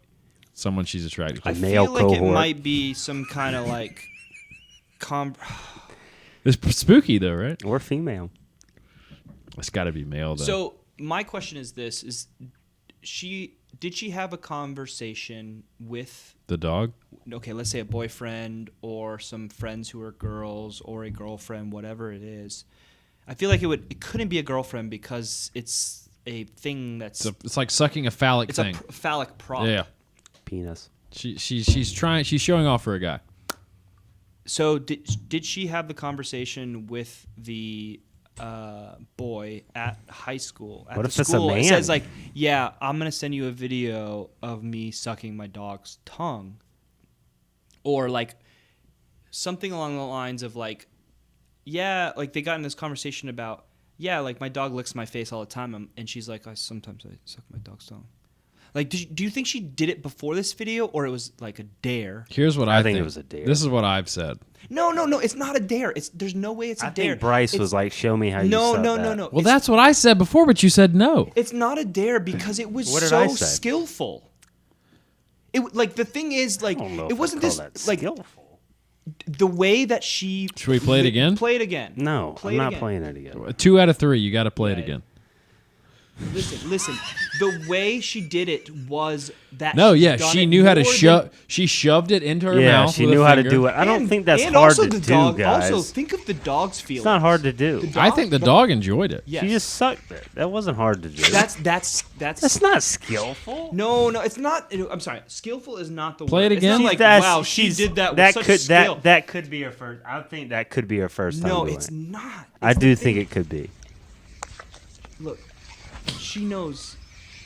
someone she's attracted to. I male feel like it cohort. might be some kind of like. It's spooky though, right? or female. It's got to be male though. So my question is this: did she have a conversation with? the dog. Okay, let's say a boyfriend or some friends who are girls or a girlfriend, whatever it is. I feel like it couldn't be a girlfriend because it's a thing that's It's like sucking a phallic it's thing. a phallic prop. Yeah. Penis. She's showing off for a guy. So did she have the conversation with the boy at high school? At What the if it's a school? It man? says like, yeah, I'm gonna send you a video of me sucking my dog's tongue, or like something along the lines of like, yeah, like they got in this conversation about, yeah, like my dog licks my face all the time, and she's like, sometimes I suck my dog's tongue. Like, do you think she did it before this video, or it was like a dare? Here's what I think it was a dare. This is what I've said. No, it's not a dare. There's no way it's a I dare. think Bryce It's- was like, "Show me how you." no, suck no, that. no, no. Well, It's- that's what I said before, but you said no. It's not a dare because it was What did so I say? skillful. It like the thing is like I don't know it if wasn't I'd this call that like skillful. the way that she. Should we play it again? Play it again. No, Play I'm it not again. playing it again. 2 out of 3. You got to play it Right. again. Listen. The way she did it was that. No, she's yeah, done she it knew how to more shove. She shoved it into her Yeah, mouth. she with knew a how to finger. do it. I don't think that's and hard also to the do, dog, guys. Also, think of the dog's feelings. It's not hard to do. The I dog- think the dog enjoyed it. Yes. She just sucked it. That wasn't hard to do. That's not skillful. No, it's not. I'm sorry. Skillful is not the Play word. it again? It's not like, That's- wow, she did that with That such could skill. that could be her first. I think that could be her first time. No, doing it's it. not. I It's do the think thing. it could be. Look, she knows.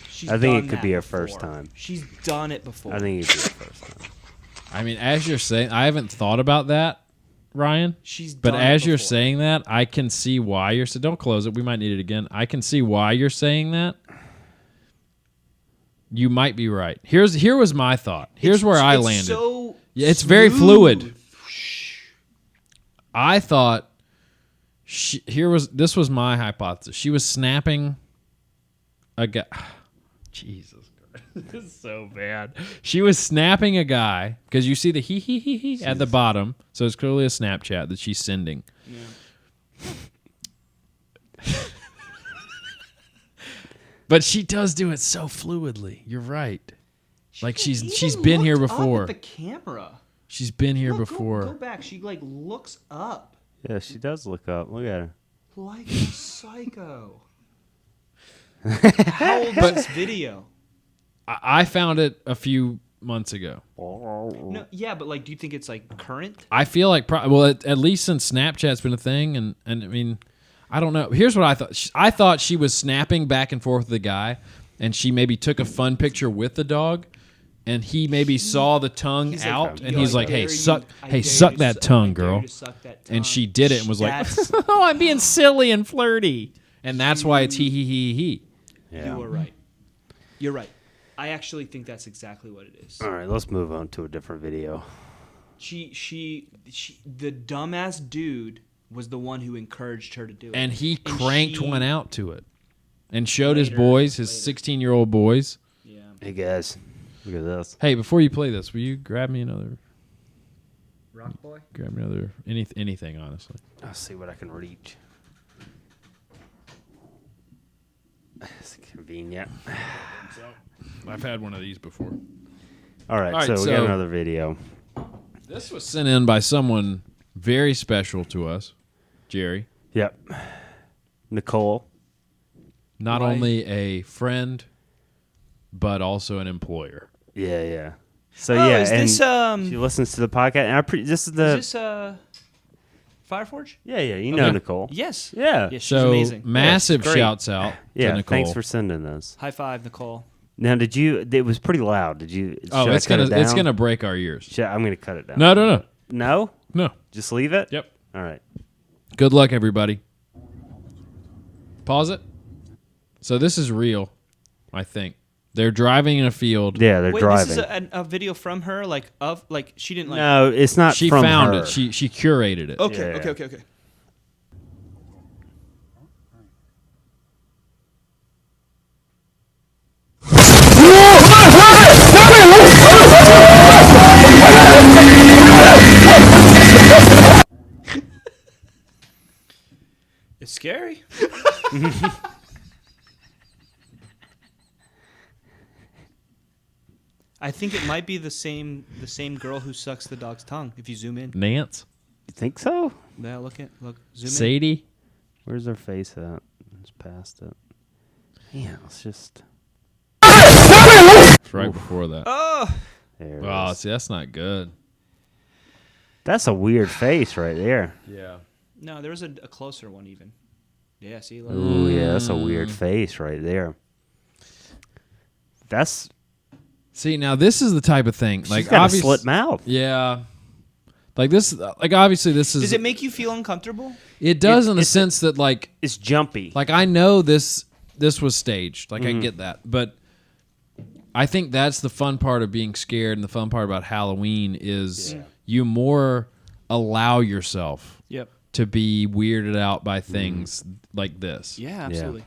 She's I think done it could that be her before. first time. She's done it before. I think it could be her first time. I mean, as you're saying, I haven't thought about that, Ryan. she's. But done as it you're before. saying that, I can see why you're. So don't close it. We might need it again. I can see why you're saying that. You might be right. Here was my thought. Here's where I it's landed. So Yeah, it's very smooth. fluid. I thought this was my hypothesis. She was snapping a guy. Jesus Christ. This is so bad. She was snapping a guy because you see the he at the bottom. So it's clearly a Snapchat that she's sending. Yeah. But she does do it so fluidly. You're right. Like she's Even been here looked up before. at the camera. She's been here Look, before. Go back. She like looks up Yeah, she does look up. Look at her. like a psycho. How old is this video? I found it a few months ago. No, yeah, but like, do you think it's like current? I feel like at least since Snapchat's been a thing, and I mean, I don't know. Here's what I thought. I thought she was snapping back and forth with the guy, and she maybe took a fun picture with the dog, and he maybe saw the tongue He's like, out, and "Yo, he's I like, dare "Hey, you- suck, I hey, dare suck you that su- tongue, I dare girl." you to suck that And tongue." she did it and was like, That's- "Oh, I'm being silly and flirty," and that's why it's he. Yeah. You are right. You're right. I actually think that's exactly what it is. All right, let's move on to a different video. She the dumbass dude was the one who encouraged her to do it. And he cranked she- one out to it, and showed his Later, boys, his later. 16-year-old boys. Yeah. Hey guys, look at this. Hey, before you play this, will you grab me another? Rock boy. Grab me another anything, honestly. I'll see what I can reach. It's convenient. I've had one of these before. All right, All right, so we got so- another video. This was sent in by someone very special to us, Jerry. Yep. Nicole. Not Why? only a friend, but also an employer. Yeah, yeah. So Oh, yeah, is and this she listens to the podcast. And this is the is this Fireforge? yeah, you know Okay. Nicole. Yes. Yeah. Yeah, she's So amazing. massive great. shouts out Yeah, to Nicole. thanks for sending this. High five, Nicole. Now, did you? It was pretty loud. Did you? Oh, should I it's cut gonna it it's down? gonna break our ears. I'm gonna cut it down. No. No. No. Just leave it. Yep. All right. Good luck, everybody. Pause it. So this is real, I think. They're driving in a field. Yeah, they're Wait, driving. this is a video from her, like she didn't like. No, it's not. She from found her. it. She curated it. Okay, Yeah. okay. It's scary. I think it might be the same girl who sucks the dog's tongue. If you zoom in, Nance, You think so? yeah, look zoom in. Sadie. Where's her face at? It's past it. Yeah, it's just. It's right before that. Oh, There it Oh, is. see, that's not good. That's a weird face right there. Yeah. no, there was a closer one even. Yeah, see, look. Ooh, yeah, that's a weird face right there. That's See, now this is the type of thing. she's Like, got a obvious- slit mouth. Yeah. Like this. Like obviously, this is. Does it make you feel uncomfortable? It does in the it's- sense that like It's jumpy. I know this was staged. Like Mm-hmm. I get that, but I think that's the fun part of being scared, and the fun part about Halloween is you more allow yourself Yep. to be weirded out by things like this. Yeah, absolutely.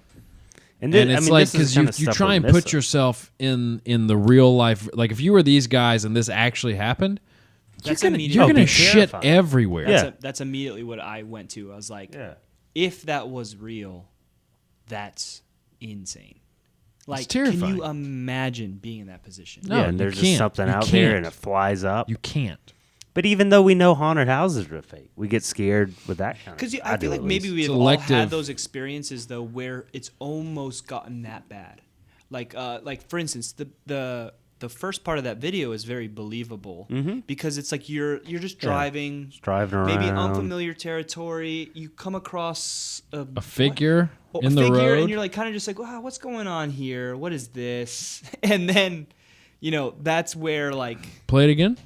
and And it's like because because you try and put yourself in the real life. Like if you were these guys and this actually happened, That's you're gonna, immediate. you're Oh, gonna be shit terrified. everywhere. Yeah. That's immediately what I went to. I was like, Yeah. if that was real, that's insane. Like, terrifying. can you imagine being in that position? No, yeah, and you there's just can't. something You out there can't. and it flies up. You can't. But even though we know haunted houses are fake, we get scared with that kind of. Because I feel like maybe we've all Selective. had those experiences though, where it's almost gotten that bad. Like for instance, the first part of that video is very believable because it's like you're just driving, driving maybe around. unfamiliar territory. You come across A figure a in the figure, road. and you're like kind of just like, wow, what's going on here? What is this? And then, that's where like. Play it again.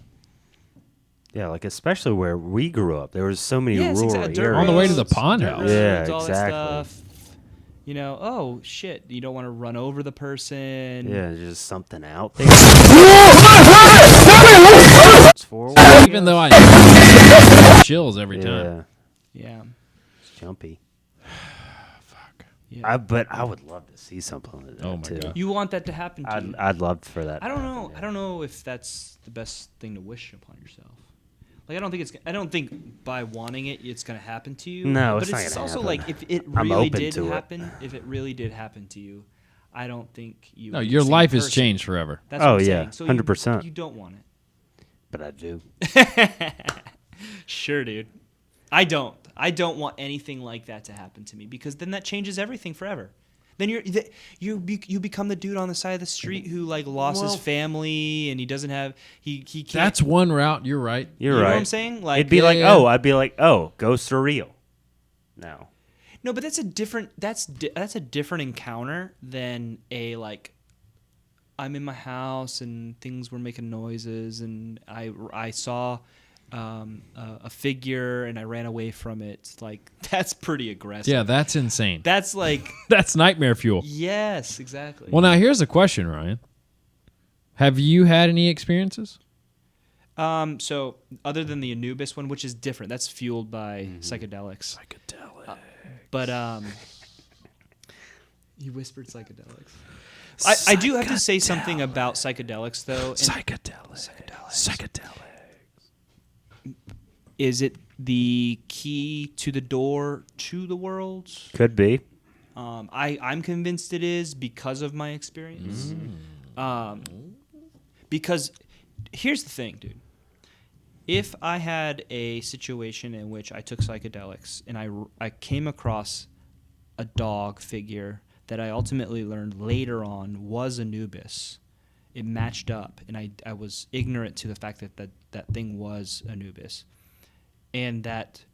Yeah, like especially where we grew up, there was so many Yes, rural exactly. Dirt areas. On the way to the roads, pond dirt house. roads, Yeah, all that exactly. stuff. Oh shit! You don't want to run over the person. Yeah, there's just something out there. It's forward, Even though I chills every time. yeah, Yeah. it's jumpy. Yeah. But I would love to see something like that Oh my too. God. You want that to happen to you. I'd love for that. I to don't happen, know. yeah. I don't know if that's the best thing to wish upon yourself. Like I don't think by wanting it, it's gonna happen to you. No, but it's not just gonna also happen. like if it I'm really open did to it. happen, if it really did happen to you, I don't think you. No, would be your the same life has person. changed forever. That's Oh, what I'm yeah, saying. So 100%. You don't want it. But I do. Sure, dude. I don't want anything like that to happen to me because then that changes everything forever. Then you become the dude on the side of the street who like lost his family and he doesn't have he can't. That's one route. You're right. You're you right. know what I'm saying? Like It'd be I'd be like, oh, ghosts are real. No. no, but that's a different that's a different encounter than a like. I'm in my house and things were making noises and I saw a figure and I ran away from it. Like that's pretty aggressive. Yeah, that's insane. That's like That's nightmare fuel. yes, exactly. Well, now here's a question, Ryan. Have you had any experiences? So other than the Anubis one, which is different, that's fueled by psychedelics. Psychedelic. But you whispered psychedelics. I do have to say something about psychedelics though. Psychedelics. Is it the key to the door to the world? Could be. I'm convinced it is because of my experience. Because here's the thing, dude. If I had a situation in which I took psychedelics and I came across a dog figure that I ultimately learned later on was Anubis, it matched up, and I was ignorant to the fact that thing was Anubis, and that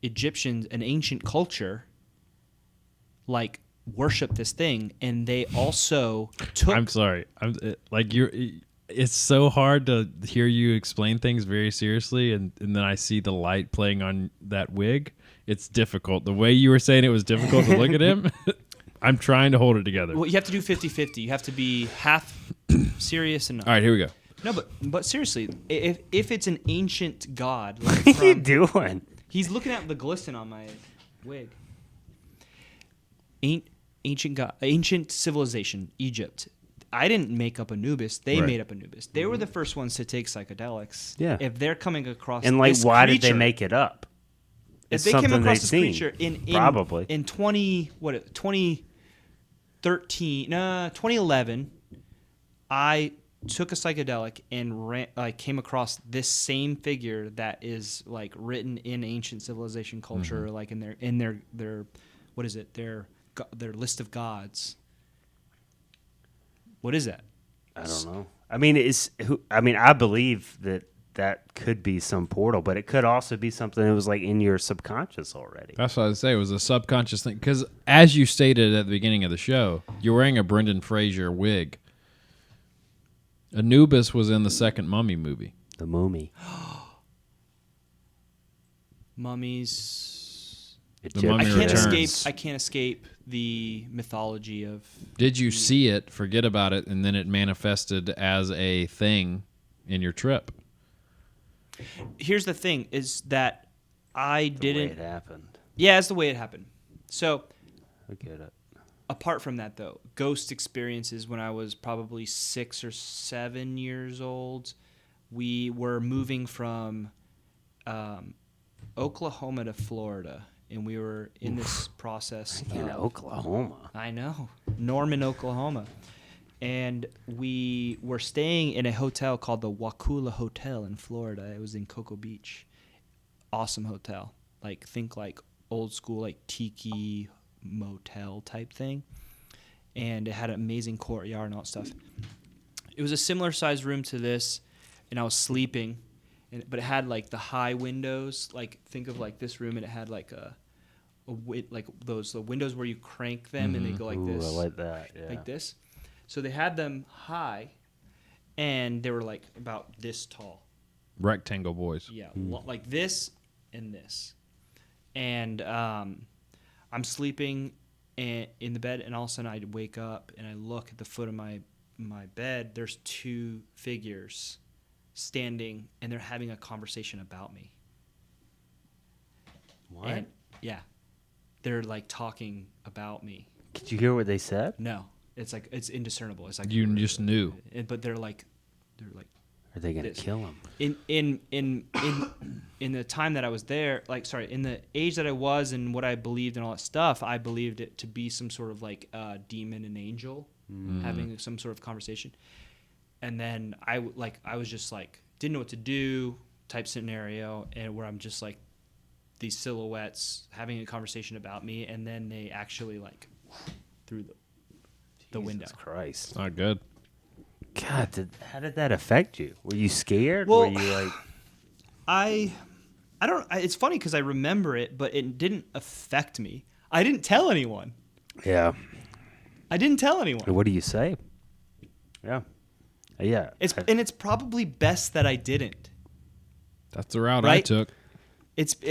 Egyptians, an ancient culture, like worship this thing, and they also took. I'm sorry. It's so hard to hear you explain things very seriously, and then I see the light playing on that wig. It's difficult. The way you were saying it was difficult to look at him. I'm trying to hold it together. Well, you have to do 50-50. You have to be half serious and not. All right, here we go. No, but seriously, if it's an ancient god, like What are you doing? he's looking at the glisten on my wig. Ancient civilization, Egypt. I didn't make up Anubis. They Right. made up Anubis. They were the first ones to take psychedelics. Yeah. If they're coming across And like, this why did they creature- make it up? If It's they came something across they've this seen. creature in Probably. in 2011, I took a psychedelic and came across this same figure that is like written in ancient civilization culture, like in their what is it, their list of gods. What is that? I don't know. I mean, I believe that could be some portal, but it could also be something that was like in your subconscious already. That's what I would say. It was a subconscious thing. Because as you stated at the beginning of the show, you're wearing a Brendan Fraser wig. Anubis was in the second Mummy movie. The mummy. Mummies. The Mummy I Returns. can't escape the mythology of. Did you see it, forget about it, and then it manifested as a thing in your trip? Here's the thing: is that I The way didn't. it happened. Yeah, it's the way it happened. So, I get it. apart from that, though, ghost experiences when I was probably 6 or 7 years old, we were moving from Oklahoma to Florida, and we were in this process. In Oklahoma. I know, Norman, Oklahoma. And we were staying in a hotel called the Wakula Hotel in Florida. It was in Cocoa Beach. Awesome hotel. Like, think like old school, like tiki motel type thing. And it had an amazing courtyard and all that stuff. It was a similar sized room to this, and I was sleeping, but it had like the high windows. Like, think of like this room, and it had like like the windows where you crank them and they go like Ooh, this. I like that. Yeah. Like this. So they had them high, and they were like about this tall. Rectangle boys. Yeah, like this and this. And I'm sleeping in the bed, and all of a sudden I wake up, and I look at the foot of my bed. There's two figures standing, and they're having a conversation about me. What? And, yeah. They're like talking about me. Did you hear what they said? No. It's like, it's indiscernible. It's like You just knew. But they're like Are they going to this. kill him? In the time that I was there, in the age that I was and what I believed and all that stuff, I believed it to be some sort of like demon and angel having some sort of conversation. And then I was just like, didn't know what to do type scenario, and where I'm just like these silhouettes having a conversation about me, and then they actually like through the window. Jesus Christ. Not good. God, how did that affect you? Were you scared? Well, Were you like... I don't. It's funny because I remember it, but it didn't affect me. I didn't tell anyone. Yeah. I didn't tell anyone. What do you say? Yeah. Yeah. And it's probably best that I didn't. That's the route I Right? took.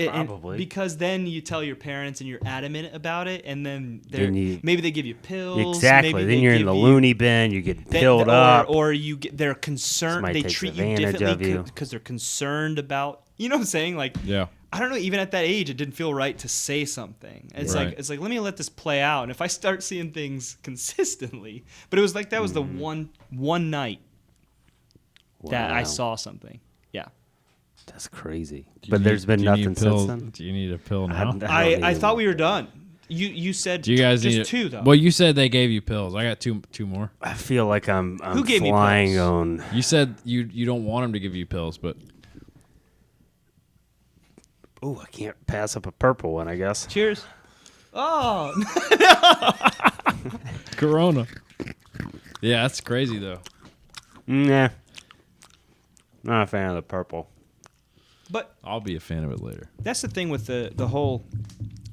Probably. Because then you tell your parents and you're adamant about it, and then maybe they give you pills. Exactly. Maybe Then they you're in give the you- loony bin. You get pilled up. or they're concerned. Somebody They takes treat you advantage of differently you. because they're concerned about. You know what I'm saying? Like, Yeah. I don't know. Even at that age, it didn't feel right to say something. It's Right. like let me let this play out. And if I start seeing things consistently, but it was like that was the one night that I Wow. saw something. Yeah. That's crazy. Do you But need- there's been do you need nothing a pill? since then? Do you need a pill now? I thought we were done. You said Do you guys just need a, two though. Well, you said they gave you pills. I got two more. I feel like I'm Who gave me flying pills? on... You said you don't want them to give you pills, but Oh, I can't pass up a purple one, I guess. Cheers. Oh, Corona. Yeah, that's crazy though. Nah. Not a fan of the purple. but I'll be a fan of it later. that's the thing with the whole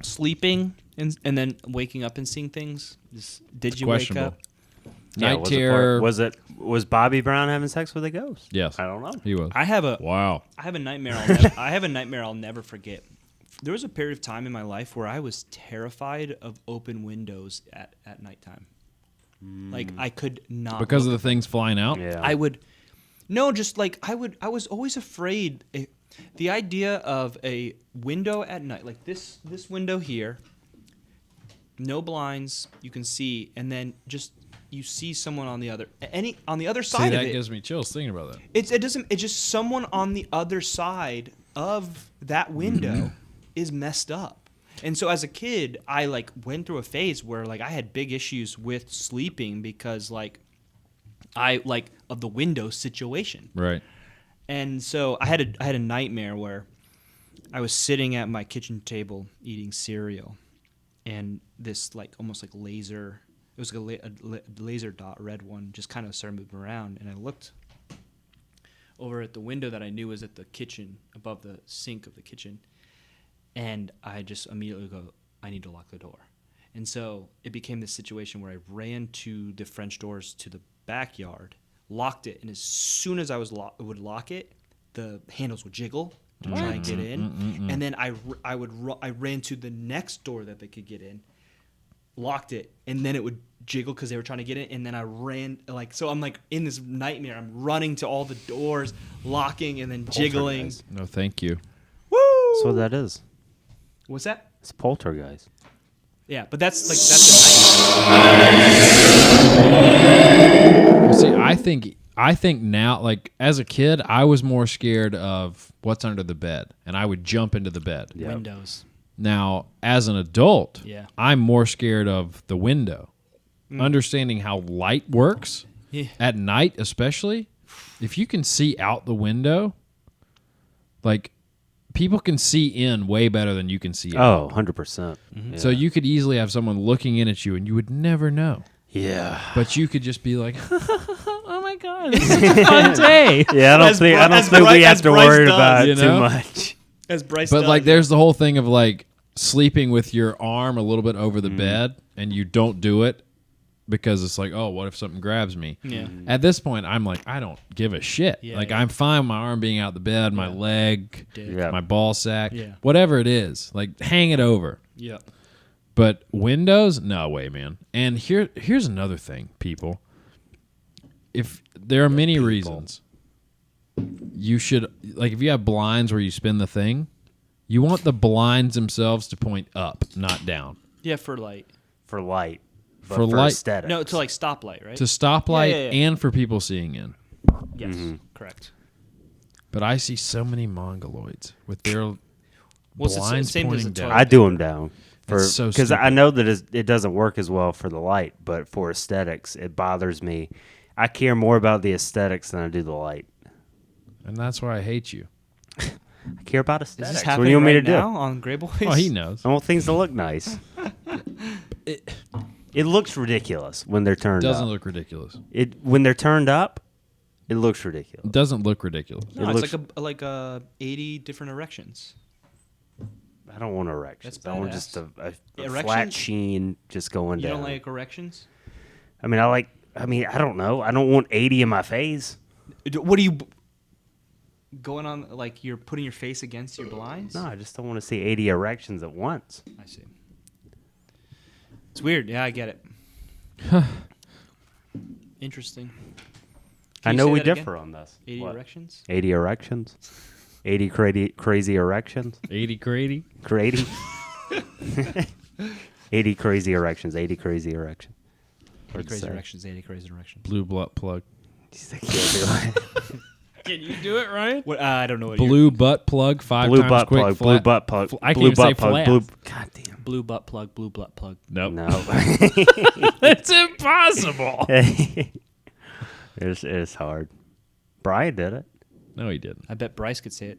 sleeping and then waking up and seeing things. Did you wake Questionable. up? Night was terror. Was Bobby Brown having sex with a ghost? Yes, I don't know. he was. I have a Wow. nightmare. I have a nightmare I'll never forget. There was a period of time in my life where I was terrified of open windows at nighttime. Like I could not Because of look the things flying out. Yeah. I would, no, just like I was always afraid. The idea of a window at night, like this window here, no blinds, you can see, and then just you see someone on the other See, side of that it. gives me chills thinking about that. It's just someone on the other side of that window is messed up. And so as a kid, I like went through a phase where like I had big issues with sleeping because like I like of the window situation. Right. And so I had a nightmare where I was sitting at my kitchen table eating cereal, and this like almost like laser, it was like a laser dot red one, just kind of started moving around, and I looked over at the window that I knew was at the kitchen, above the sink of the kitchen, and I just immediately go, I need to lock the door. And so it became this situation where I ran to the French doors to the backyard, locked it, and as soon as I would lock it, the handles would jiggle to try and get in, and then I ran to the next door that they could get in, locked it, and then it would jiggle because they were trying to get in, and then I ran like so. I'm like in this nightmare. I'm running to all the doors, locking, and then jiggling. Poltergeist. No, thank you. Woo! That's what that is. What's that? It's poltergeist. Yeah, but that's a nightmare. Well, see, I think now, like as a kid, I was more scared of what's under the bed, and I would jump into the bed. Yep. Windows. Now, as an adult, Yeah. I'm more scared of the window. Understanding how light works Yeah. at night, especially, if you can see out the window, like people can see in way better than you can see out. Oh, 100%. So you could easily have someone looking in at you and you would never know. Yeah. But you could just be like, oh my God, this is such a fun day. Yeah, I don't think we have to worry about you it know? too much. As Bryce But does. like, there's the whole thing of like sleeping with your arm a little bit over the bed, and you don't do it because it's like, oh, what if something grabs me? Yeah. At this point, I'm like, I don't give a shit. Yeah, like, yeah. I'm fine with my arm being out the bed, my leg, Dick. Yeah. my ball sack, Yeah. whatever it is. Like, hang it over. Yeah. But windows, no way, man. And here's another thing, people. If there are many reasons, you should, like, if you have blinds where you spin the thing, you want the blinds themselves to point up, not down. Yeah, for light. For light. But For light- aesthetics. No, to like stoplight, right? To stoplight Yeah, yeah. and for people seeing in. Yes, correct. But I see so many mongoloids with their Well, it's the blinds same as pointing the down. I do them down. It's so Because I stupid. know that it doesn't work as well for the light, but for aesthetics, it bothers me. I care more about the aesthetics than I do the light. And that's why I hate you. I care about Is aesthetics. this What do happening you want me right to do? now on Greyboys? Oh, he knows. I want things to look nice. It looks ridiculous when they're turned Doesn't up. look ridiculous. When they're turned up, it looks ridiculous. It doesn't look ridiculous. No, It it's looks- like a 80 different erections. I don't want erections. That's I want badass. just a flat Erections? sheen just going You down. don't like erections? I don't know. I don't want 80 in my face. What are you going on? Like you're putting your face against your blinds? No, I just don't want to see 80 erections at once. I see. It's weird. Yeah, I get it. Interesting. I you know say we that again? differ on this. 80 What? erections? 80 erections? 80 crazy erections? 80 crazy. Crazy? 80 crazy erections. 80 crazy erections. 80 crazy erections. 80 crazy erections. Blue butt plug. Can you do it, Ryan? What? I don't know what Blue butt plug 5 Blue times butt quick plug. flat. Blue butt plug. I can't Blue even say butt plug. flat. Blue. God damn. blue butt plug. Blue butt plug. Nope. No. It's impossible. It's hard. Brian did it. No, he didn't. I bet Bryce could say it.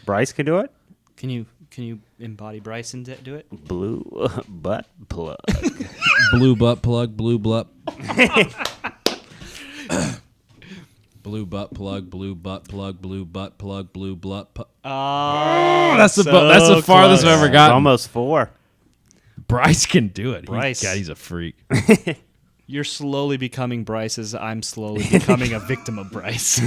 Bryce can do it. Can you embody Bryce and do it? Blue butt plug. Blue butt plug. Blue butt. Blue butt plug. Blue butt plug. Blue butt plug. Blue butt. Oh, That's the farthest I've ever It's gotten. almost 4. Bryce can do it. Bryce. God, he's a freak. You're slowly becoming Bryce as I'm slowly becoming a victim of Bryce.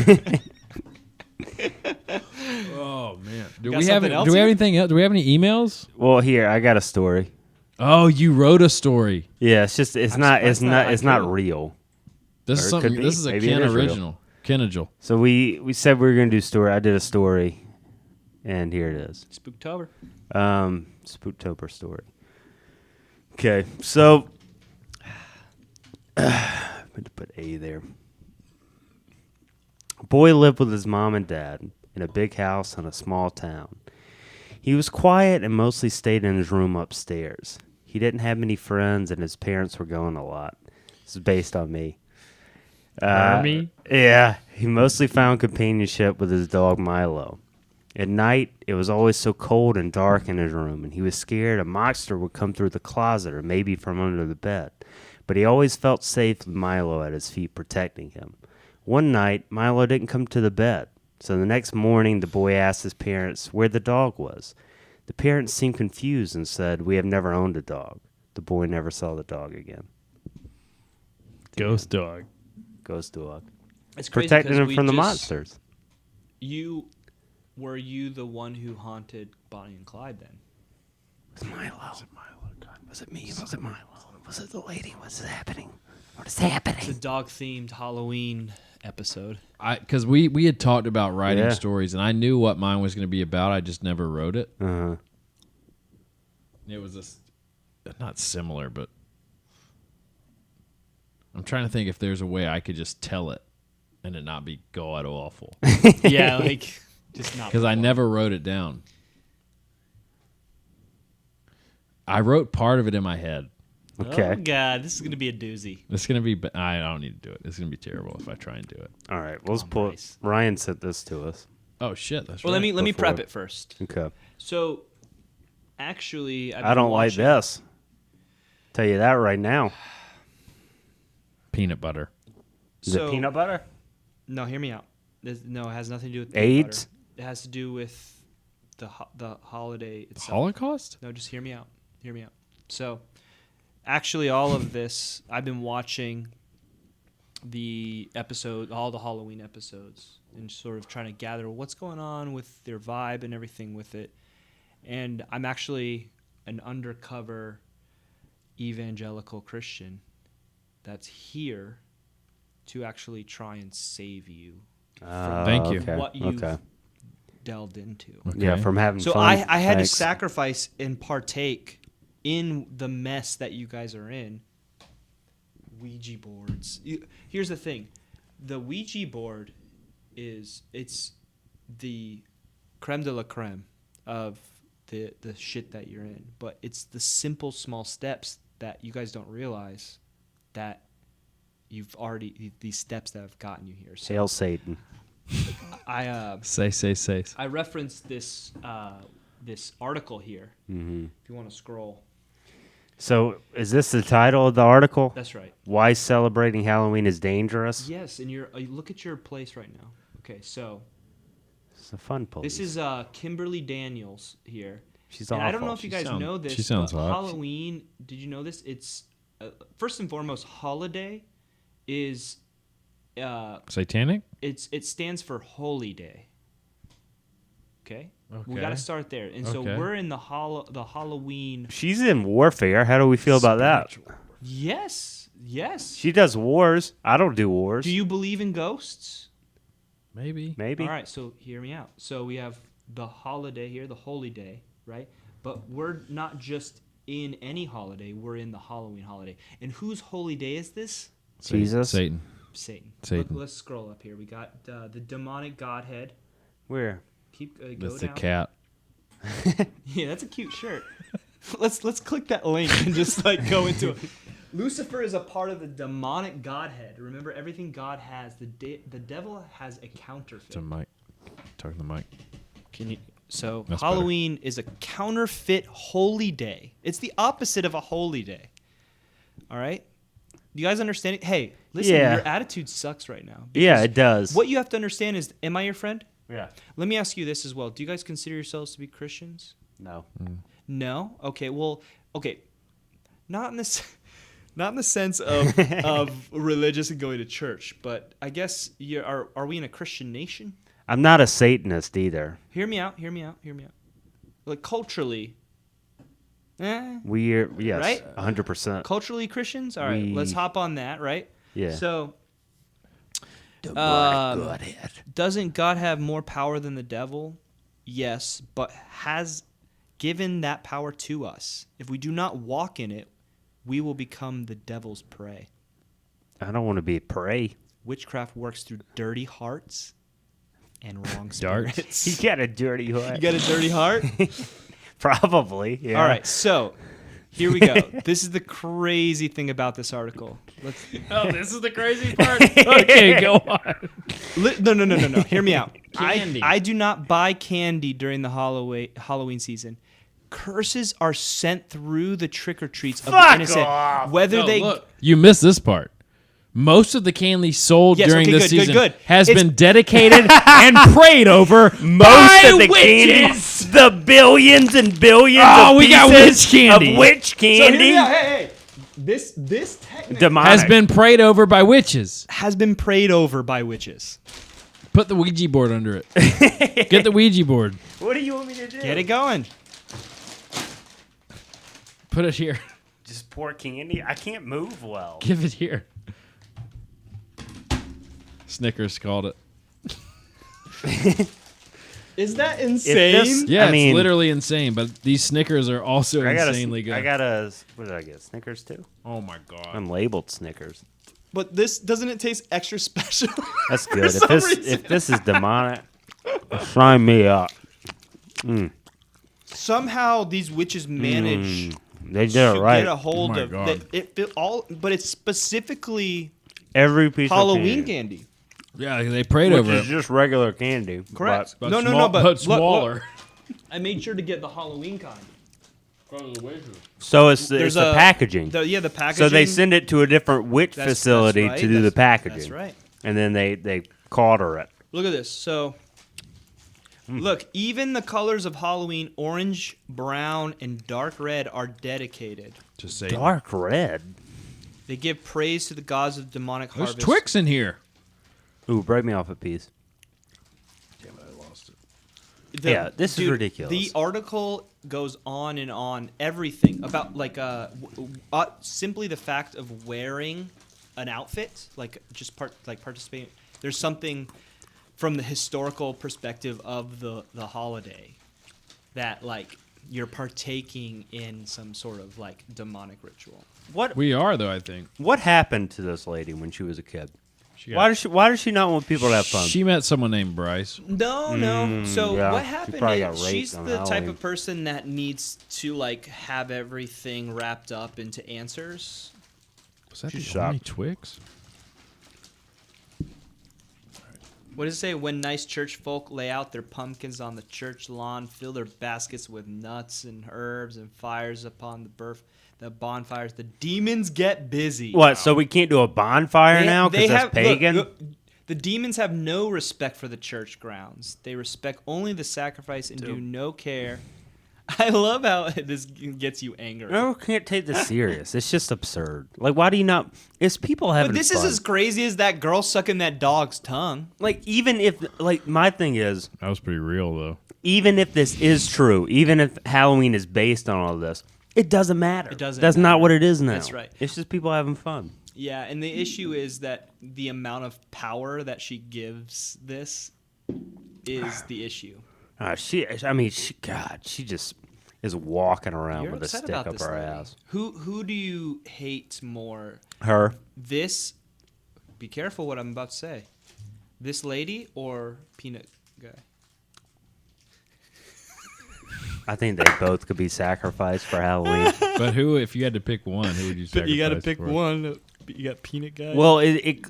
Oh man. Do Got we have something else do we have here? anything else? Do we have any emails? Well, here I got a story. Oh, you wrote a story. Yeah, it's just it's not real. This Or is it something. could be. This is a Maybe it Ken is real. original. Kenagel. So we said we were gonna do a story. I did a story, and here it is. Spooktober. Spooktober story. Okay, so I'm gonna put A there. A boy lived with his mom and dad in a big house in a small town. He was quiet and mostly stayed in his room upstairs. He didn't have many friends, and his parents were gone a lot. This is based on me. Army? Yeah, he mostly found companionship with his dog Milo. At night, it was always so cold and dark in his room, and he was scared a monster would come through the closet or maybe from under the bed. But he always felt safe with Milo at his feet protecting him. One night, Milo didn't come to the bed, so the next morning the boy asked his parents where the dog was. The parents seemed confused and said, "We have never owned a dog." The boy never saw the dog again. Ghost dog. Ghost dog. It's crazy Protecting 'cause him we from the just- monsters. Were you the one who haunted Bonnie and Clyde then? Was it Milo? Was it Milo? God, was it me? Was it Milo? Was it the lady? What's happening? What is It's a happening? dog-themed Halloween episode. Because we had talked about writing Yeah. stories, and I knew what mine was going to be about. I just never wrote it. Uh-huh. It was not similar, but I'm trying to think if there's a way I could just tell it and it not be god awful. Yeah, like just not Because I never wrote it down. I wrote part of it in my head. Okay. Oh God, this is gonna be a doozy. It's gonna be. I don't need to do it. It's gonna be terrible if I try and do it. All right. Let's pull. nice. Ryan sent this to us. Oh shit! That's Well, right. let me prep before. it first. Okay. So, actually, I don't like this. Tell you that right now. Peanut butter. Is it peanut butter? No, hear me out. No, it has nothing to do with peanut AIDS? butter. It has to do with the holoday itself. Holocaust? No, just hear me out. Hear me out. So, actually, all of this, I've been watching the episode, all the Halloween episodes, and sort of trying to gather what's going on with their vibe and everything with it. And I'm actually an undercover evangelical Christian that's here to actually try and save you Thank you. Okay. what you've Okay. delved into. Yeah, Okay. from having So fun. I had Thanks. to sacrifice and partake in the mess that you guys are in. Ouija boards. Here's the thing. The Ouija board it's the creme de la creme of the shit that you're in. But it's the simple small steps that you guys don't realize that you've already these steps that have gotten you here. So Hail Satan. I Say. I referenced this this article here. Mm-hmm. If you want to scroll, So, is this the title of the article? that's right. Why celebrating Halloween is dangerous? Yes, and you look at your place right now. Okay, so It's a fun place. this is Kimberly Daniels here. She's And awful. I don't know if you guys know this. she sounds but hot. Halloween. Did you know this? It's first and foremost, holiday is Satanic? it stands for holy day. Okay, we Okay. got to start there, and so Okay. we're in the Halloween. She's in warfare. How do we feel about that? Yes. She does wars. I don't do wars. Do you believe in ghosts? Maybe. Maybe. All right, so hear me out. So we have the holiday here, the holy day, right? But we're not just in any holiday, we're in the Halloween holiday. And whose holy day is this? Jesus. Satan. Satan. Satan. Let's scroll up here. We got the demonic godhead. Where? Keep go That's the down. cat. Yeah, that's a cute shirt. let's click that link and just like go into it. Lucifer is a part of the demonic godhead. Remember, everything God has, the devil has a counterfeit. To Mike. Talking to Mike. Can you? So That's Halloween is a counterfeit holy day. It's the opposite of a holy day. All right, you guys understand it? Hey, listen, Yeah. your attitude sucks right now. Yeah, because it does. What you have to understand is, am I your friend? Yeah. Let me ask you this as well. Do you guys consider yourselves to be Christians? No. No. Okay. Well. Okay. Not in this. Not in the sense of religious and going to church, but I guess are we in a Christian nation? I'm not a Satanist either. Hear me out. Like culturally, We're yes, Right? 100%. culturally Christians. All right, let's hop on that. Right. Yeah. So, doesn't God have more power than the devil? Yes, but has given that power to us. If we do not walk in it, we will become the devil's prey. I don't want to be a prey. Witchcraft works through dirty hearts and wrong Darts. spirits. You got a dirty heart. You got a dirty heart? Probably. Yeah. All right, so here we go. This is the crazy thing about this article. Oh, this is the crazy part. Okay, go on. No. Hear me out. Candy. I do not buy candy during the Halloween season. Curses are sent through the trick-or-treats of the Fuck innocent. off. Whether No, they... look, you missed this part. Most of the candy sold Yes, during okay, this good, season good. has It's- been dedicated and prayed over Most by of the candy, witches. the billions and billions Oh, of we got pieces witch candy. of witch So hear candy. me out. Hey. This technically Demonic. Has been prayed over by witches. has been prayed over by witches. Put the Ouija board under it. Get the Ouija board. What do you want me to do? Get it going. Put it here. Just pour candy? I can't move well. Give it here. Snickers called it. Is that this- insane? Yeah, I mean- it's literally insane. But these Snickers are also I got insanely good. what did I get? Snickers too? Oh my god. I'm labeled Snickers. But this doesn't it taste extra special? That's good. some reason. If this is demonic, sign me up. Somehow these witches manage They did it to right. get a hold Oh my of God. but it's specifically Every piece Halloween of candy. candy. Yeah, they prayed Which over is it. just regular candy. Correct. But no, small- but but look, smaller. I made sure to get the Halloween kind. So it's There's the packaging. The packaging. So they send it to a different witch That's facility right, to do the packaging. That's right. And then they quarter it. Look at this. So, look, even the colors of Halloween, orange, brown, and dark red, are dedicated. To say Dark red. They give praise to the gods of demonic there's harvest. Twix in here. Ooh, break me off a piece. Yeah, this is ridiculous. The article goes on and on, everything about simply the fact of wearing an outfit, like just participating. There's something from the historical perspective of the holiday that like you're partaking in some sort of like demonic ritual. We are though, I think. What happened to this lady when she was a kid? She got- Why does she not want people to have fun? She met someone named Bryce. No. So yeah. what She happened probably is got she's raped the on type Halloween. of person that needs to like have everything wrapped up into answers. Was that She's the only shocked. Twix? What does it say? When nice church folk lay out their pumpkins on the church lawn, fill their baskets with nuts and herbs and fires upon the bonfires, the demons get busy. What? So we can't do a bonfire They- now they because that's have- pagan? look, the demons have no respect for the church grounds. They respect only the sacrifice and do no care. I love how this gets you angry. No, can't take this serious. It's just absurd. Like, why do you not? It's people having But this fun. is as crazy as that girl sucking that dog's tongue. Like, even if, like, my thing is, That was pretty real though. even if this is true, even if Halloween is based on all this, it doesn't matter. It doesn't That's matter. not what it is now. That's right. It's just people having fun. Yeah, and the issue is that the amount of power that she gives this is the issue. She just is walking around You're with a upset stick about up this her lady. ass. Who do you hate more? Her. This, be careful what I'm about to say. This lady or Peanut Guy? I think they both could be sacrificed for Halloween. But who, if you had to pick one, who would you sacrifice? You got to pick for? one. You got Peanut Guy. Well, it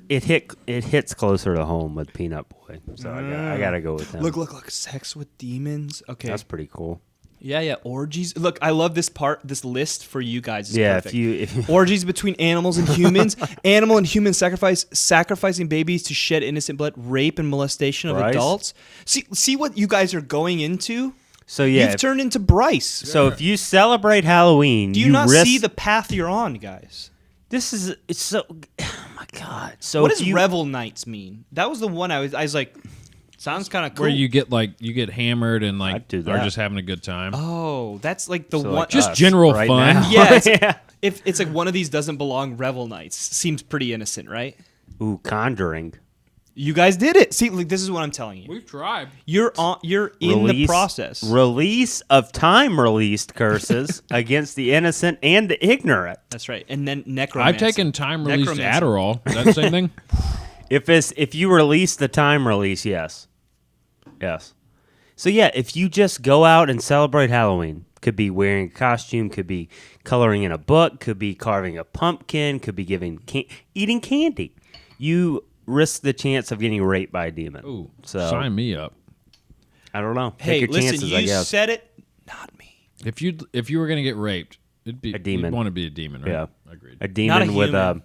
hits closer to home with Peanut Boy, so I gotta go with him. Look. Sex with demons. Okay. That's pretty cool. Yeah. Orgies. Look, I love this part. This list for you guys is Yeah, perfect. if Orgies between animals and humans, animal and human sacrifice, sacrificing babies to shed innocent blood, rape and molestation of Bryce? adults. See what you guys are going into? so yeah, You've turned into Bryce. so if you celebrate Halloween, Do you not risk, see the path you're on, guys? It's so. Oh my god! So What if does you, revel nights mean? That was the one I was like, sounds kind of cool. Where you get hammered and like I'd do are that. just having a good time. Oh, that's like the So, one. like, Just us general right fun. now. Yeah, it's, yeah. if it's like one of these doesn't belong, revel nights seems pretty innocent, right? Ooh, conjuring. You guys did it. See, like this is what I'm telling you. We've tried. You're in the process. Release of time-released curses against the innocent and the ignorant. That's right. And then necromancy. I've taken time released Necromancy. Adderall. Is that the same thing? If you release the time release, yes. So yeah, if you just go out and celebrate Halloween, could be wearing a costume, could be coloring in a book, could be carving a pumpkin, could be eating candy. You risk the chance of getting raped by a demon. Ooh, So sign me up. I don't know. Hey, Take your listen, chances, you I guess. said it, not me. If you were gonna get raped, it'd be A demon. You'd want to be a demon, right? Yeah. Agreed. A demon with human.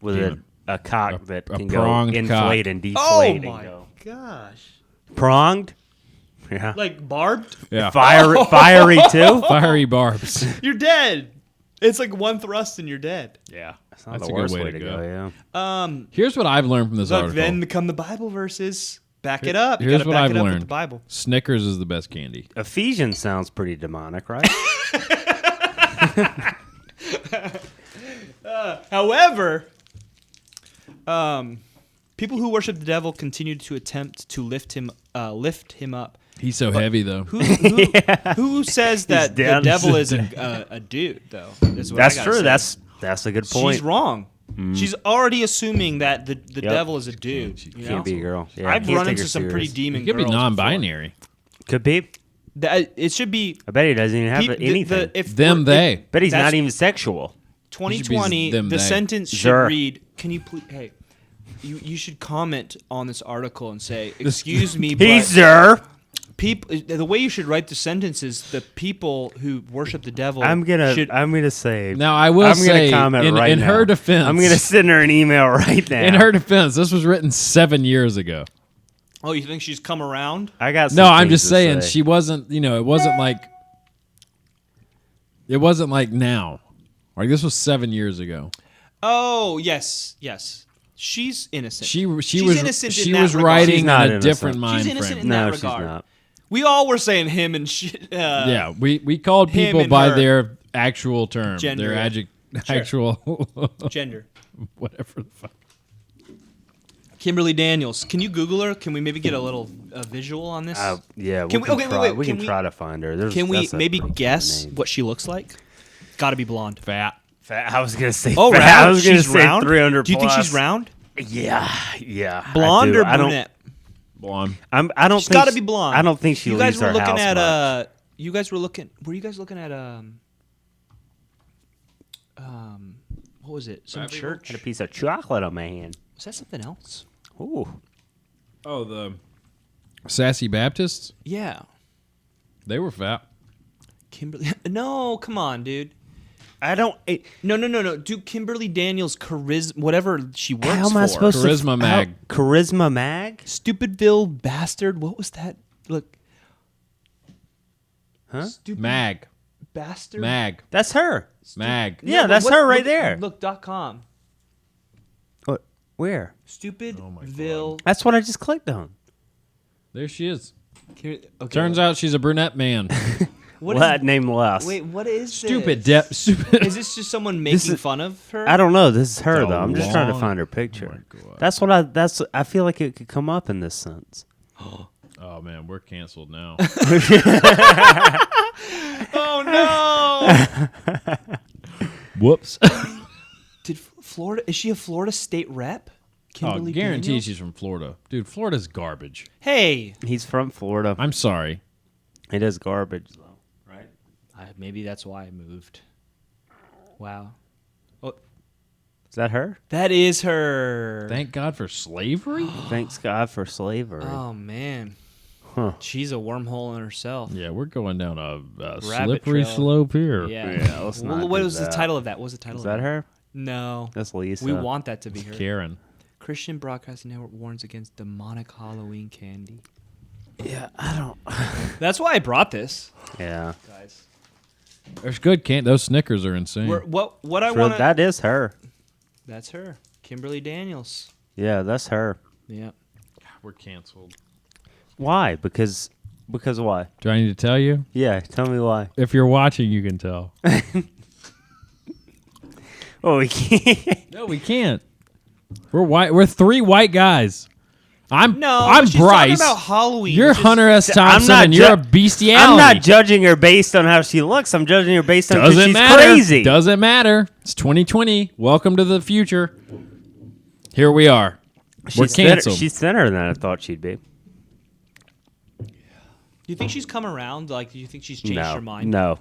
Demon. a cock A- that a can go pronged inflate cock. and Oh deflate. and my go. gosh. Pronged? Yeah. Like barbed? Yeah. Fiery too? Fiery barbs. You're dead. It's like one thrust and you're dead. Yeah. That's not That's the a good worst way way to to go. go, yeah. Here's what I've learned from this Look, article. then come the Bible verses. Back it up. You Here's gotta what back I've it up with learned. the Bible. Snickers is the best candy. Ephesians sounds pretty demonic, right? However, people who worship the devil continue to attempt to lift him up. He's so heavy though. Who says that the down. devil is a dude though? Is what I That's gotta true. say. That's a good point. She's wrong. She's already assuming that the Yep. devil is a dude. You know? Can't be a girl. Yeah, I've can't run take into her some pretty serious. demon It could be girls non-binary. Could be. It should be I bet he doesn't even have peop- the- anything. if Them, we're- they. if Bet he's that's not even sexual. 2020. them, The they. sentence should Sure. read. Can you please? Hey, you should comment on this article and say, "Excuse me, He's but sir. people." The way you should write the sentence is the people who worship the devil. I'm gonna should, say. Now, I will I'm say, gonna comment in, right in now. her defense, I'm gonna send her an email right now. in her defense, this was written 7 years ago. Oh, you think she's come around? I got. Some No, I'm things just to saying say. she wasn't. It wasn't like now. Like this was 7 years ago. Oh, yes. She's innocent. She She's was innocent she in that was regard. writing She's in not a innocent. different She's mind innocent frame. in No, that she's regard. not. We all were saying him and shit. Yeah, we called him people and by her. their actual term, Gender, their yeah. actual Gender. whatever the fuck. Kimberly Daniels. Can you Google her? Can we maybe get a little visual on this? Yeah. Can we we- okay, try, wait, we can can we- try to find her. Can we That's a maybe pretty guess name. what she looks like? Got to be blonde. Fat. I was gonna say. Oh, fat. round. I was gonna She's say round. 300. Do you think plus. she's round? Yeah. Blonde I do. or I don't- brunette? Blonde. I don't She's think got to be blonde. I don't think she You guys leaves were her looking house at much. You guys were looking. Were you guys looking at what was it? Some church? Had a piece of chocolate on my hand. Was that something else? Ooh. Oh, the Sassy Baptists. Yeah. They were fat. Kimberly. No, come on, dude. I don't. No. Do Kimberly Daniels charisma, whatever she works How am I for. supposed to? Charisma Mag. Charisma Mag? Stupidville bastard. What was that? Look. Huh? Stupid Mag. bastard. Mag. That's her. Mag. Yeah, but that's what- her right look- there. Look.com. What? Where? Stupidville. That's what I just clicked on. There she is. Okay. Turns out she's a brunette man. What What is- name less? Wait, what is Stupid. this? Stupid. Is this just someone making fun of her? I don't know. This is her It's a though. I'm just trying to long- find her picture. Oh my God. That's what I feel like it could come up in this sense. Oh man, we're canceled now. Oh no! Whoops. Did Florida? Is she a Florida state rep? Oh, Kimberly guarantee Daniels? she's from Florida, dude. Florida's garbage. Hey, He's from Florida. I'm sorry. It is garbage though, right? maybe that's why I moved. Wow, Is that her? that is her. Thank God for slavery. Thanks God for slavery. Oh man, Huh. she's a wormhole in herself. Yeah, we're going down a Rabbit slippery trail. slope here. Yeah. Yeah, let's Well, not what do was the that. title of that? What was the title? Is of that her? No. That's Lisa. We want that to be her. Karen. Christian Broadcasting Network warns against demonic Halloween candy. Yeah, I don't. That's why I brought this, Yeah, guys. There's good can't. Those Snickers are insane. What I Sure, want to. that is her. That's her, Kimberly Daniels. Yeah, that's her. Yeah. We're canceled. Why? Because why? Do I need to tell you? Yeah, tell me why. If you're watching, you can tell. Oh, we can't. No, we can't. We're white. We're three white guys. I'm She's Bryce. talking about Halloween. You're which is- Hunter S. Thompson, not and you're a ju- bestiality. I'm not judging her based on how she looks. I'm judging her based on because Doesn't she's matter. crazy. Doesn't matter. It's 2020. Welcome to the future. Here we are. We're canceled. She's thinner than I thought she'd be. Do you think she's come around? Like, do you think she's changed her mind? No.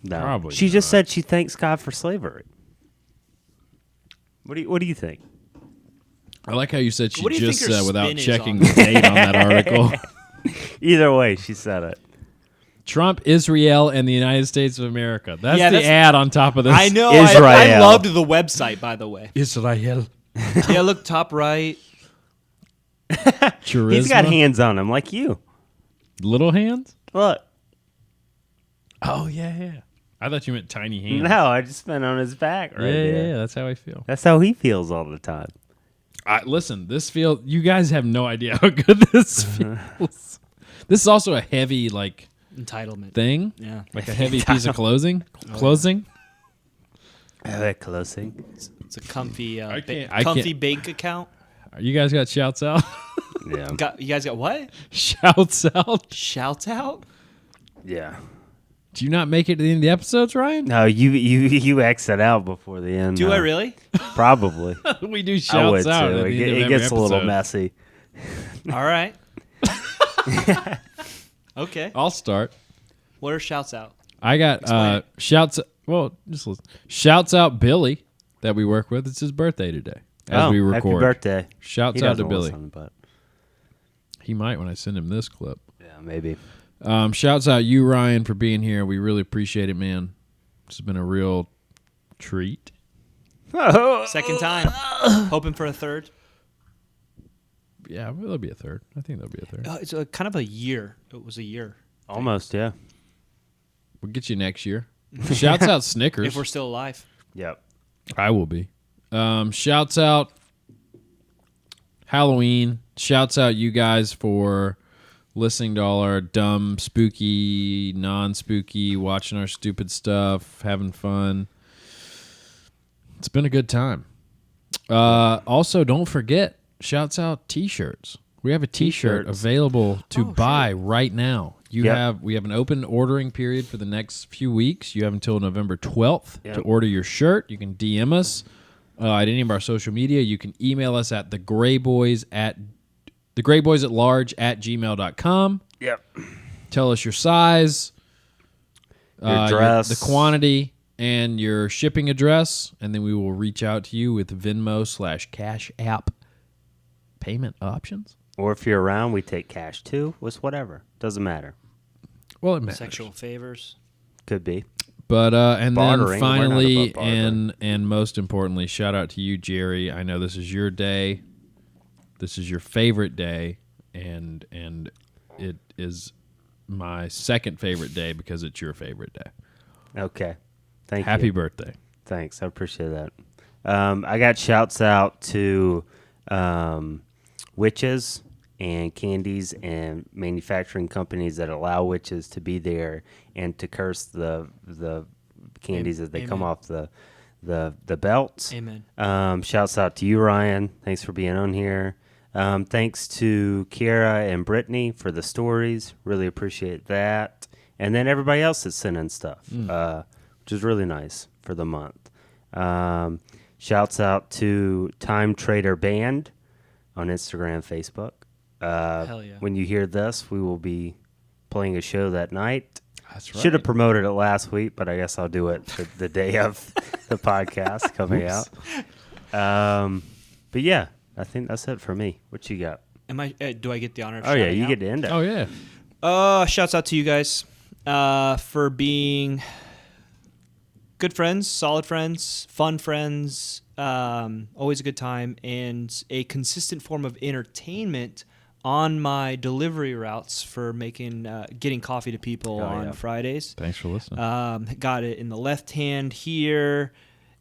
Probably She just not. said she thanks God for slavery. What do you think? I like how you said she What do you just think her said without spin is checking on the date on that article. Either way, she said it. Trump, Israel, and the United States of America. That's Yeah, the that's- ad on top of this. I know. Israel. I loved the website, by the way. Israel. Yeah, look, top right. Charisma. He's got hands on him like you. Little hands? Look. Oh, yeah. I thought you meant tiny hands. No, I just been on his back right there. Yeah, that's how I feel. That's how he feels all the time. Listen, this feels. You guys have no idea how good this feels. This is also a heavy Entitlement. thing, Yeah. like a heavy piece of closing. Closing. Closing. It's a comfy, I can't- comfy bank account. You guys got shouts out. Yeah. You guys got what? Shouts out. Shouts out? Yeah. Do you not make it to the end of the episodes, Ryan? No, you exit out before the end. Do I really? Probably. We do I shouts would out. too. at It, the end of it every gets a little episode. messy. All right. Okay. I'll start. What are shouts out? I got Explain shouts. Well, just listen. Shouts out Billy that we work with. It's his birthday today as we record. Happy birthday. Shouts He out to doesn't Billy. listen, but He might when I send him this clip. yeah, maybe. Shouts out you, Ryan, for being here. We really appreciate it, man. This has been a real treat. Second time. Hoping for a third. Yeah, well, there'll be a third. I think there'll be a third. It's kind of a year. It was a year. Almost, yeah. We'll get you next year. Shouts out Snickers. If we're still alive. Yep. I will be. Shouts out Halloween. Shouts out you guys for listening to all our dumb, spooky, non-spooky, watching our stupid stuff, having fun. It's been a good time. Also, don't forget, shouts out T-shirts. We have a T-shirt T-shirts. available to buy right now. We have an open ordering period for the next few weeks. You have until November 12th to order your shirt. You can DM us at any of our social media. You can email us at thegreyboysatlarge@gmail.com. Yep. Tell us your size, Your dress. the quantity, and your shipping address, and then we will reach out to you with Venmo/Cash App payment options. Or if you're around, we take cash too. It's whatever. Doesn't matter. Well, it matters. Sexual favors. Could be. But and Bartering. then We're not finally, above bartering. and most importantly, shout out to you, Jerry. I know this is your day. This is your favorite day, and it is my second favorite day because it's your favorite day. Okay. Thank you. Happy birthday. Thanks. I appreciate that. I got shouts out to witches and candies and manufacturing companies that allow witches to be there and to curse the candies as they come off the belts. Amen. Shouts out to you, Ryan. Thanks for being on here. Thanks to Kiara and Brittany for the stories. Really appreciate that. And then everybody else that's sending stuff, which is really nice for the month. Shouts out to Time Trader Band on Instagram, Facebook. Hell yeah. When you hear this, we will be playing a show that night. That's right. Should have promoted it last week, but I guess I'll do it the day of the podcast coming out. But yeah, I think that's it for me. What you got? Am I? Do I get the honor of Oh yeah, shouting you out? get to end it. Oh yeah. Shouts out to you guys for being good friends, solid friends, fun friends, always a good time, and a consistent form of entertainment on my delivery routes for getting coffee to people on Fridays. Thanks for listening. Got it in the left hand here,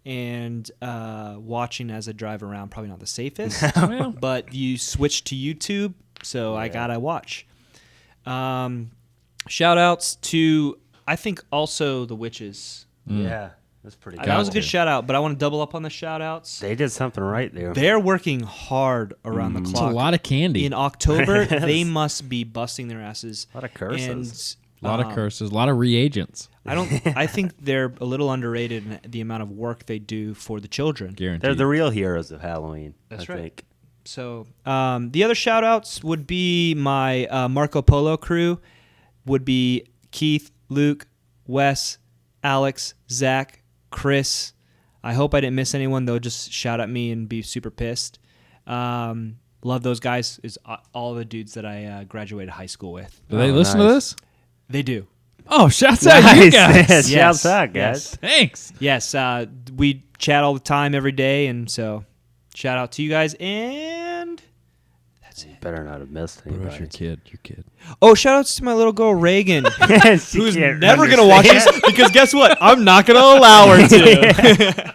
and watching as I drive around, probably not the safest, but you switch to YouTube, so I gotta watch. Shout outs to, I think, also the witches. Yeah, that's pretty. That was a good shout out, but I want to double up on the shout outs. They did something right there. They're working hard around the It's a clock. lot of candy. In October, Yes. they must be busting their asses. A lot of curses. a lot of curses. A lot of reagents. I think they're a little underrated in the amount of work they do for the children. Guaranteed. They're the real heroes of Halloween. That's I right. think. So the other shout outs would be my Marco Polo crew, would be Keith, Luke, Wes, Alex, Zach, Chris. I hope I didn't miss anyone. They'll just shout at me and be super pissed. Love those guys. Is all the dudes that I graduated high school with. Do they Oh, listen to nice. this? They do. Oh, shouts out you guys. Shouts out, guys. Thanks. Yes, we chat all the time every day, and so shout out to you guys. And that's it. Better not have missed What about anybody. your kid? Oh, shout outs to my little girl Reagan, She who's can't never gonna watch understand. this because guess what? I'm not gonna allow her to.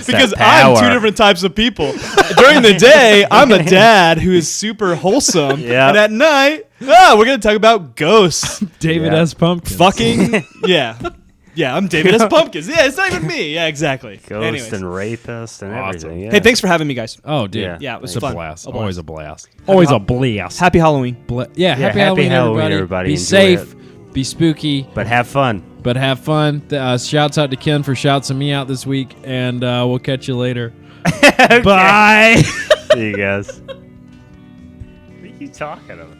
Because I'm two power. different types of people. During the day, I'm a dad who is super wholesome, Yeah. and at night, we're gonna talk about ghosts. David Yeah. S. Pumpkins. Fucking yeah. I'm David S. Pumpkins. Yeah, it's not even me. Yeah, exactly. Ghost Anyways. and rapist and Awesome. everything. Yeah. Hey, thanks for having me, guys. Oh, dude. Yeah. Yeah, it was It's a fun. blast. A blast. Always a blast. Always a blast. Happy Halloween. Happy happy Halloween, Halloween, everybody. everybody. Be Enjoy safe. Be spooky. But have fun. But have fun. Shouts out to Ken for shouting me out this week, and we'll catch you later. Bye. See you guys. What are you talking about?